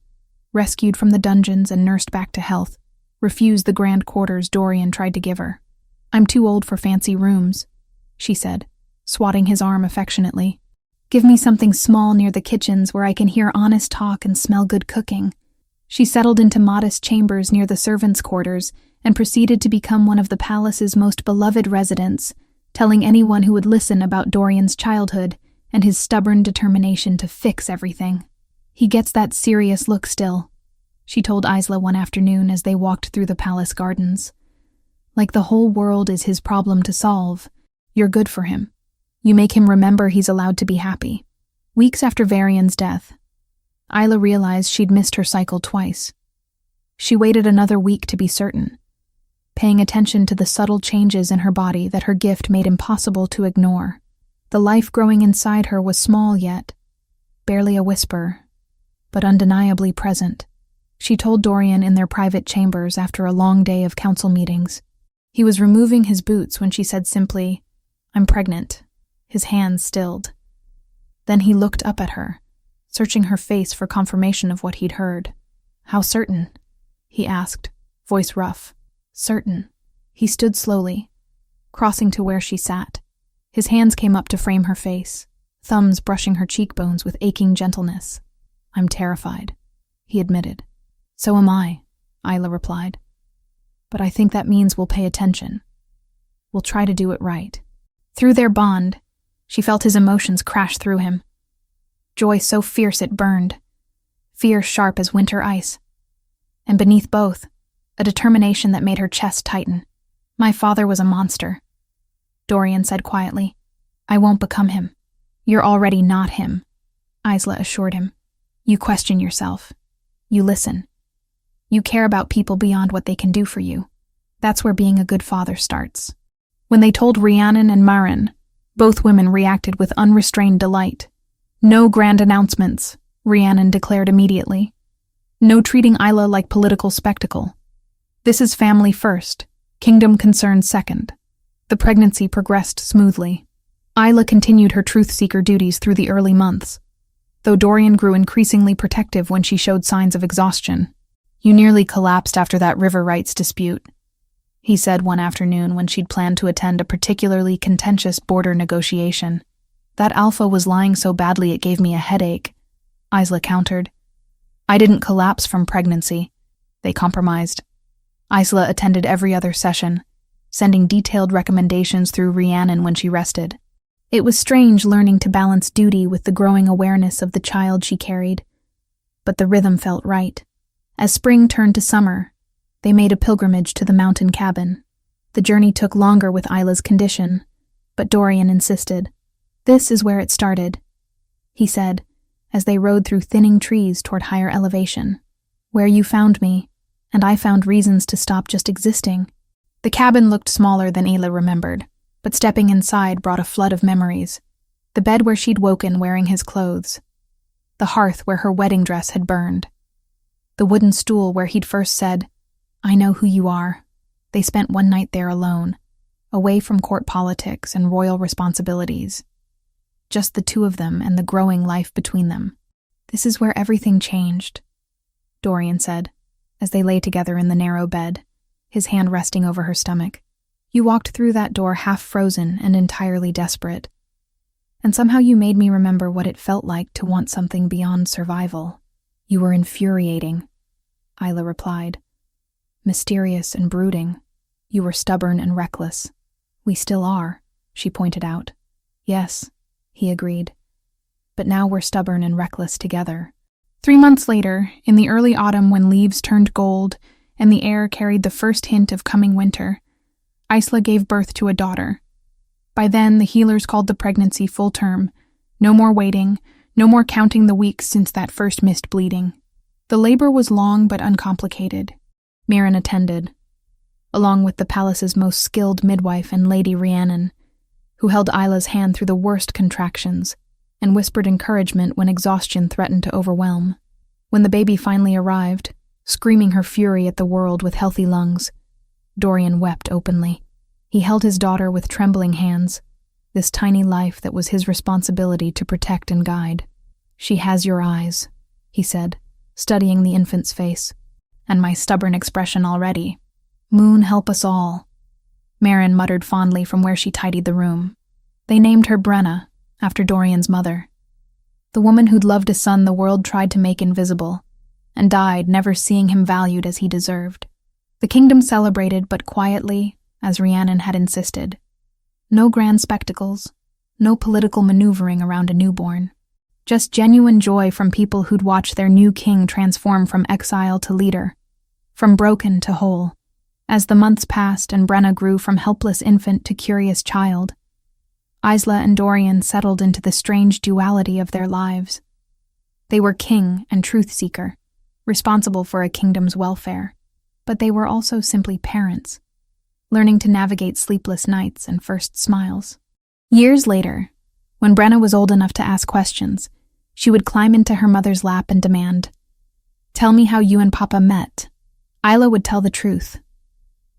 rescued from the dungeons and nursed back to health, refused the grand quarters Dorian tried to give her. I'm too old for fancy rooms, she said, swatting his arm affectionately. Give me something small near the kitchens where I can hear honest talk and smell good cooking. She settled into modest chambers near the servants' quarters and proceeded to become one of the palace's most beloved residents, telling anyone who would listen about Dorian's childhood and his stubborn determination to fix everything. He gets that serious look still, she told Isla one afternoon as they walked through the palace gardens. Like the whole world is his problem to solve. You're good for him. You make him remember he's allowed to be happy. Weeks after Varian's death, Isla realized she'd missed her cycle twice. She waited another week to be certain, paying attention to the subtle changes in her body that her gift made impossible to ignore. The life growing inside her was small yet, barely a whisper, but undeniably present. She told Dorian in their private chambers after a long day of council meetings. He was removing his boots when she said simply, I'm pregnant. His hands stilled. Then he looked up at her, searching her face for confirmation of what he'd heard. How certain? He asked, voice rough. Certain. He stood slowly, crossing to where she sat. His hands came up to frame her face, thumbs brushing her cheekbones with aching gentleness. I'm terrified, he admitted. So am I, Isla replied. But I think that means we'll pay attention. We'll try to do it right. Through their bond, she felt his emotions crash through him. Joy so fierce it burned, fear sharp as winter ice. And beneath both, a determination that made her chest tighten. My father was a monster, Dorian said quietly. I won't become him. You're already not him, Isla assured him. You question yourself. You listen. You care about people beyond what they can do for you. That's where being a good father starts. When they told Rhiannon and Marin, both women reacted with unrestrained delight. No grand announcements, Rhiannon declared immediately. No treating Isla like political spectacle. This is family first, kingdom concerns second. The pregnancy progressed smoothly. Isla continued her truth-seeker duties through the early months, though Dorian grew increasingly protective when she showed signs of exhaustion. You nearly collapsed after that river rights dispute, he said one afternoon when she'd planned to attend a particularly contentious border negotiation. That alpha was lying so badly it gave me a headache, Isla countered. I didn't collapse from pregnancy. They compromised. Isla attended every other session, sending detailed recommendations through Rhiannon when she rested. It was strange learning to balance duty with the growing awareness of the child she carried, but the rhythm felt right. As spring turned to summer, they made a pilgrimage to the mountain cabin. The journey took longer with Isla's condition, but Dorian insisted. This is where it started, he said, as they rode through thinning trees toward higher elevation. Where you found me, and I found reasons to stop just existing. The cabin looked smaller than Isla remembered, but stepping inside brought a flood of memories. The bed where she'd woken wearing his clothes. The hearth where her wedding dress had burned. The wooden stool where he'd first said, I know who you are. They spent one night there alone, away from court politics and royal responsibilities. Just the two of them and the growing life between them. This is where everything changed, Dorian said, as they lay together in the narrow bed, his hand resting over her stomach. You walked through that door half frozen and entirely desperate. And somehow you made me remember what it felt like to want something beyond survival. You were infuriating, Isla replied. Mysterious and brooding. You were stubborn and reckless. We still are, she pointed out. Yes, he agreed. But now we're stubborn and reckless together. 3 months later, in the early autumn when leaves turned gold and the air carried the first hint of coming winter, Isla gave birth to a daughter. By then, the healers called the pregnancy full term. No more waiting, no more counting the weeks since that first missed bleeding. The labor was long but uncomplicated. Mirren attended, along with the palace's most skilled midwife and Lady Rhiannon, who held Isla's hand through the worst contractions and whispered encouragement when exhaustion threatened to overwhelm. When the baby finally arrived, screaming her fury at the world with healthy lungs, Dorian wept openly. He held his daughter with trembling hands, this tiny life that was his responsibility to protect and guide. She has your eyes, he said, studying the infant's face, and my stubborn expression already. Moon help us all. Mirren muttered fondly from where she tidied the room. They named her Brenna, after Dorian's mother. The woman who'd loved a son the world tried to make invisible, and died never seeing him valued as he deserved. The kingdom celebrated, but quietly, as Rhiannon had insisted. No grand spectacles, no political maneuvering around a newborn. Just genuine joy from people who'd watched their new king transform from exile to leader, from broken to whole. As the months passed and Brenna grew from helpless infant to curious child, Isla and Dorian settled into the strange duality of their lives. They were king and truth seeker, responsible for a kingdom's welfare, but they were also simply parents, learning to navigate sleepless nights and first smiles. Years later, when Brenna was old enough to ask questions, she would climb into her mother's lap and demand, "Tell me how you and Papa met." Isla would tell the truth.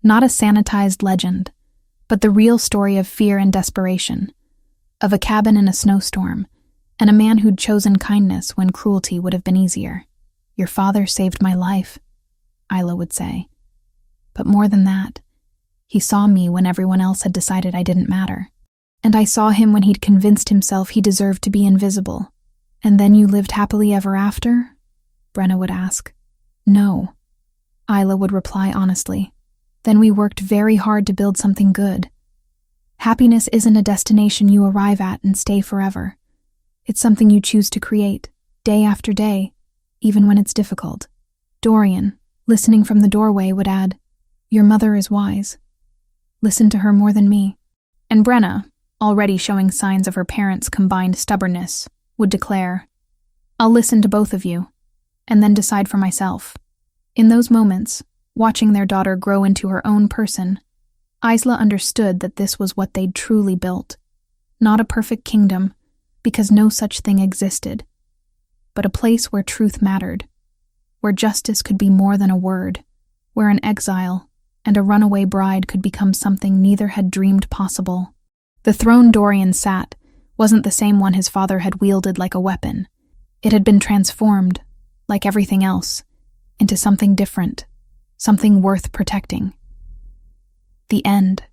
Not a sanitized legend, but the real story of fear and desperation, of a cabin in a snowstorm, and a man who'd chosen kindness when cruelty would have been easier. "Your father saved my life," Isla would say. "But more than that, he saw me when everyone else had decided I didn't matter. And I saw him when he'd convinced himself he deserved to be invisible." "And then you lived happily ever after?" Brenna would ask. "No," Isla would reply honestly. "Then we worked very hard to build something good. Happiness isn't a destination you arrive at and stay forever. It's something you choose to create, day after day, even when it's difficult." Dorian, listening from the doorway, would add, "Your mother is wise. Listen to her more than me." And Brenna, already showing signs of her parents' combined stubbornness, would declare, "I'll listen to both of you, and then decide for myself." In those moments, watching their daughter grow into her own person, Isla understood that this was what they'd truly built. Not a perfect kingdom, because no such thing existed, but a place where truth mattered, where justice could be more than a word, where an exile and a runaway bride could become something neither had dreamed possible. The throne Dorian sat wasn't the same one his father had wielded like a weapon. It had been transformed, like everything else, into something different, something worth protecting. The end.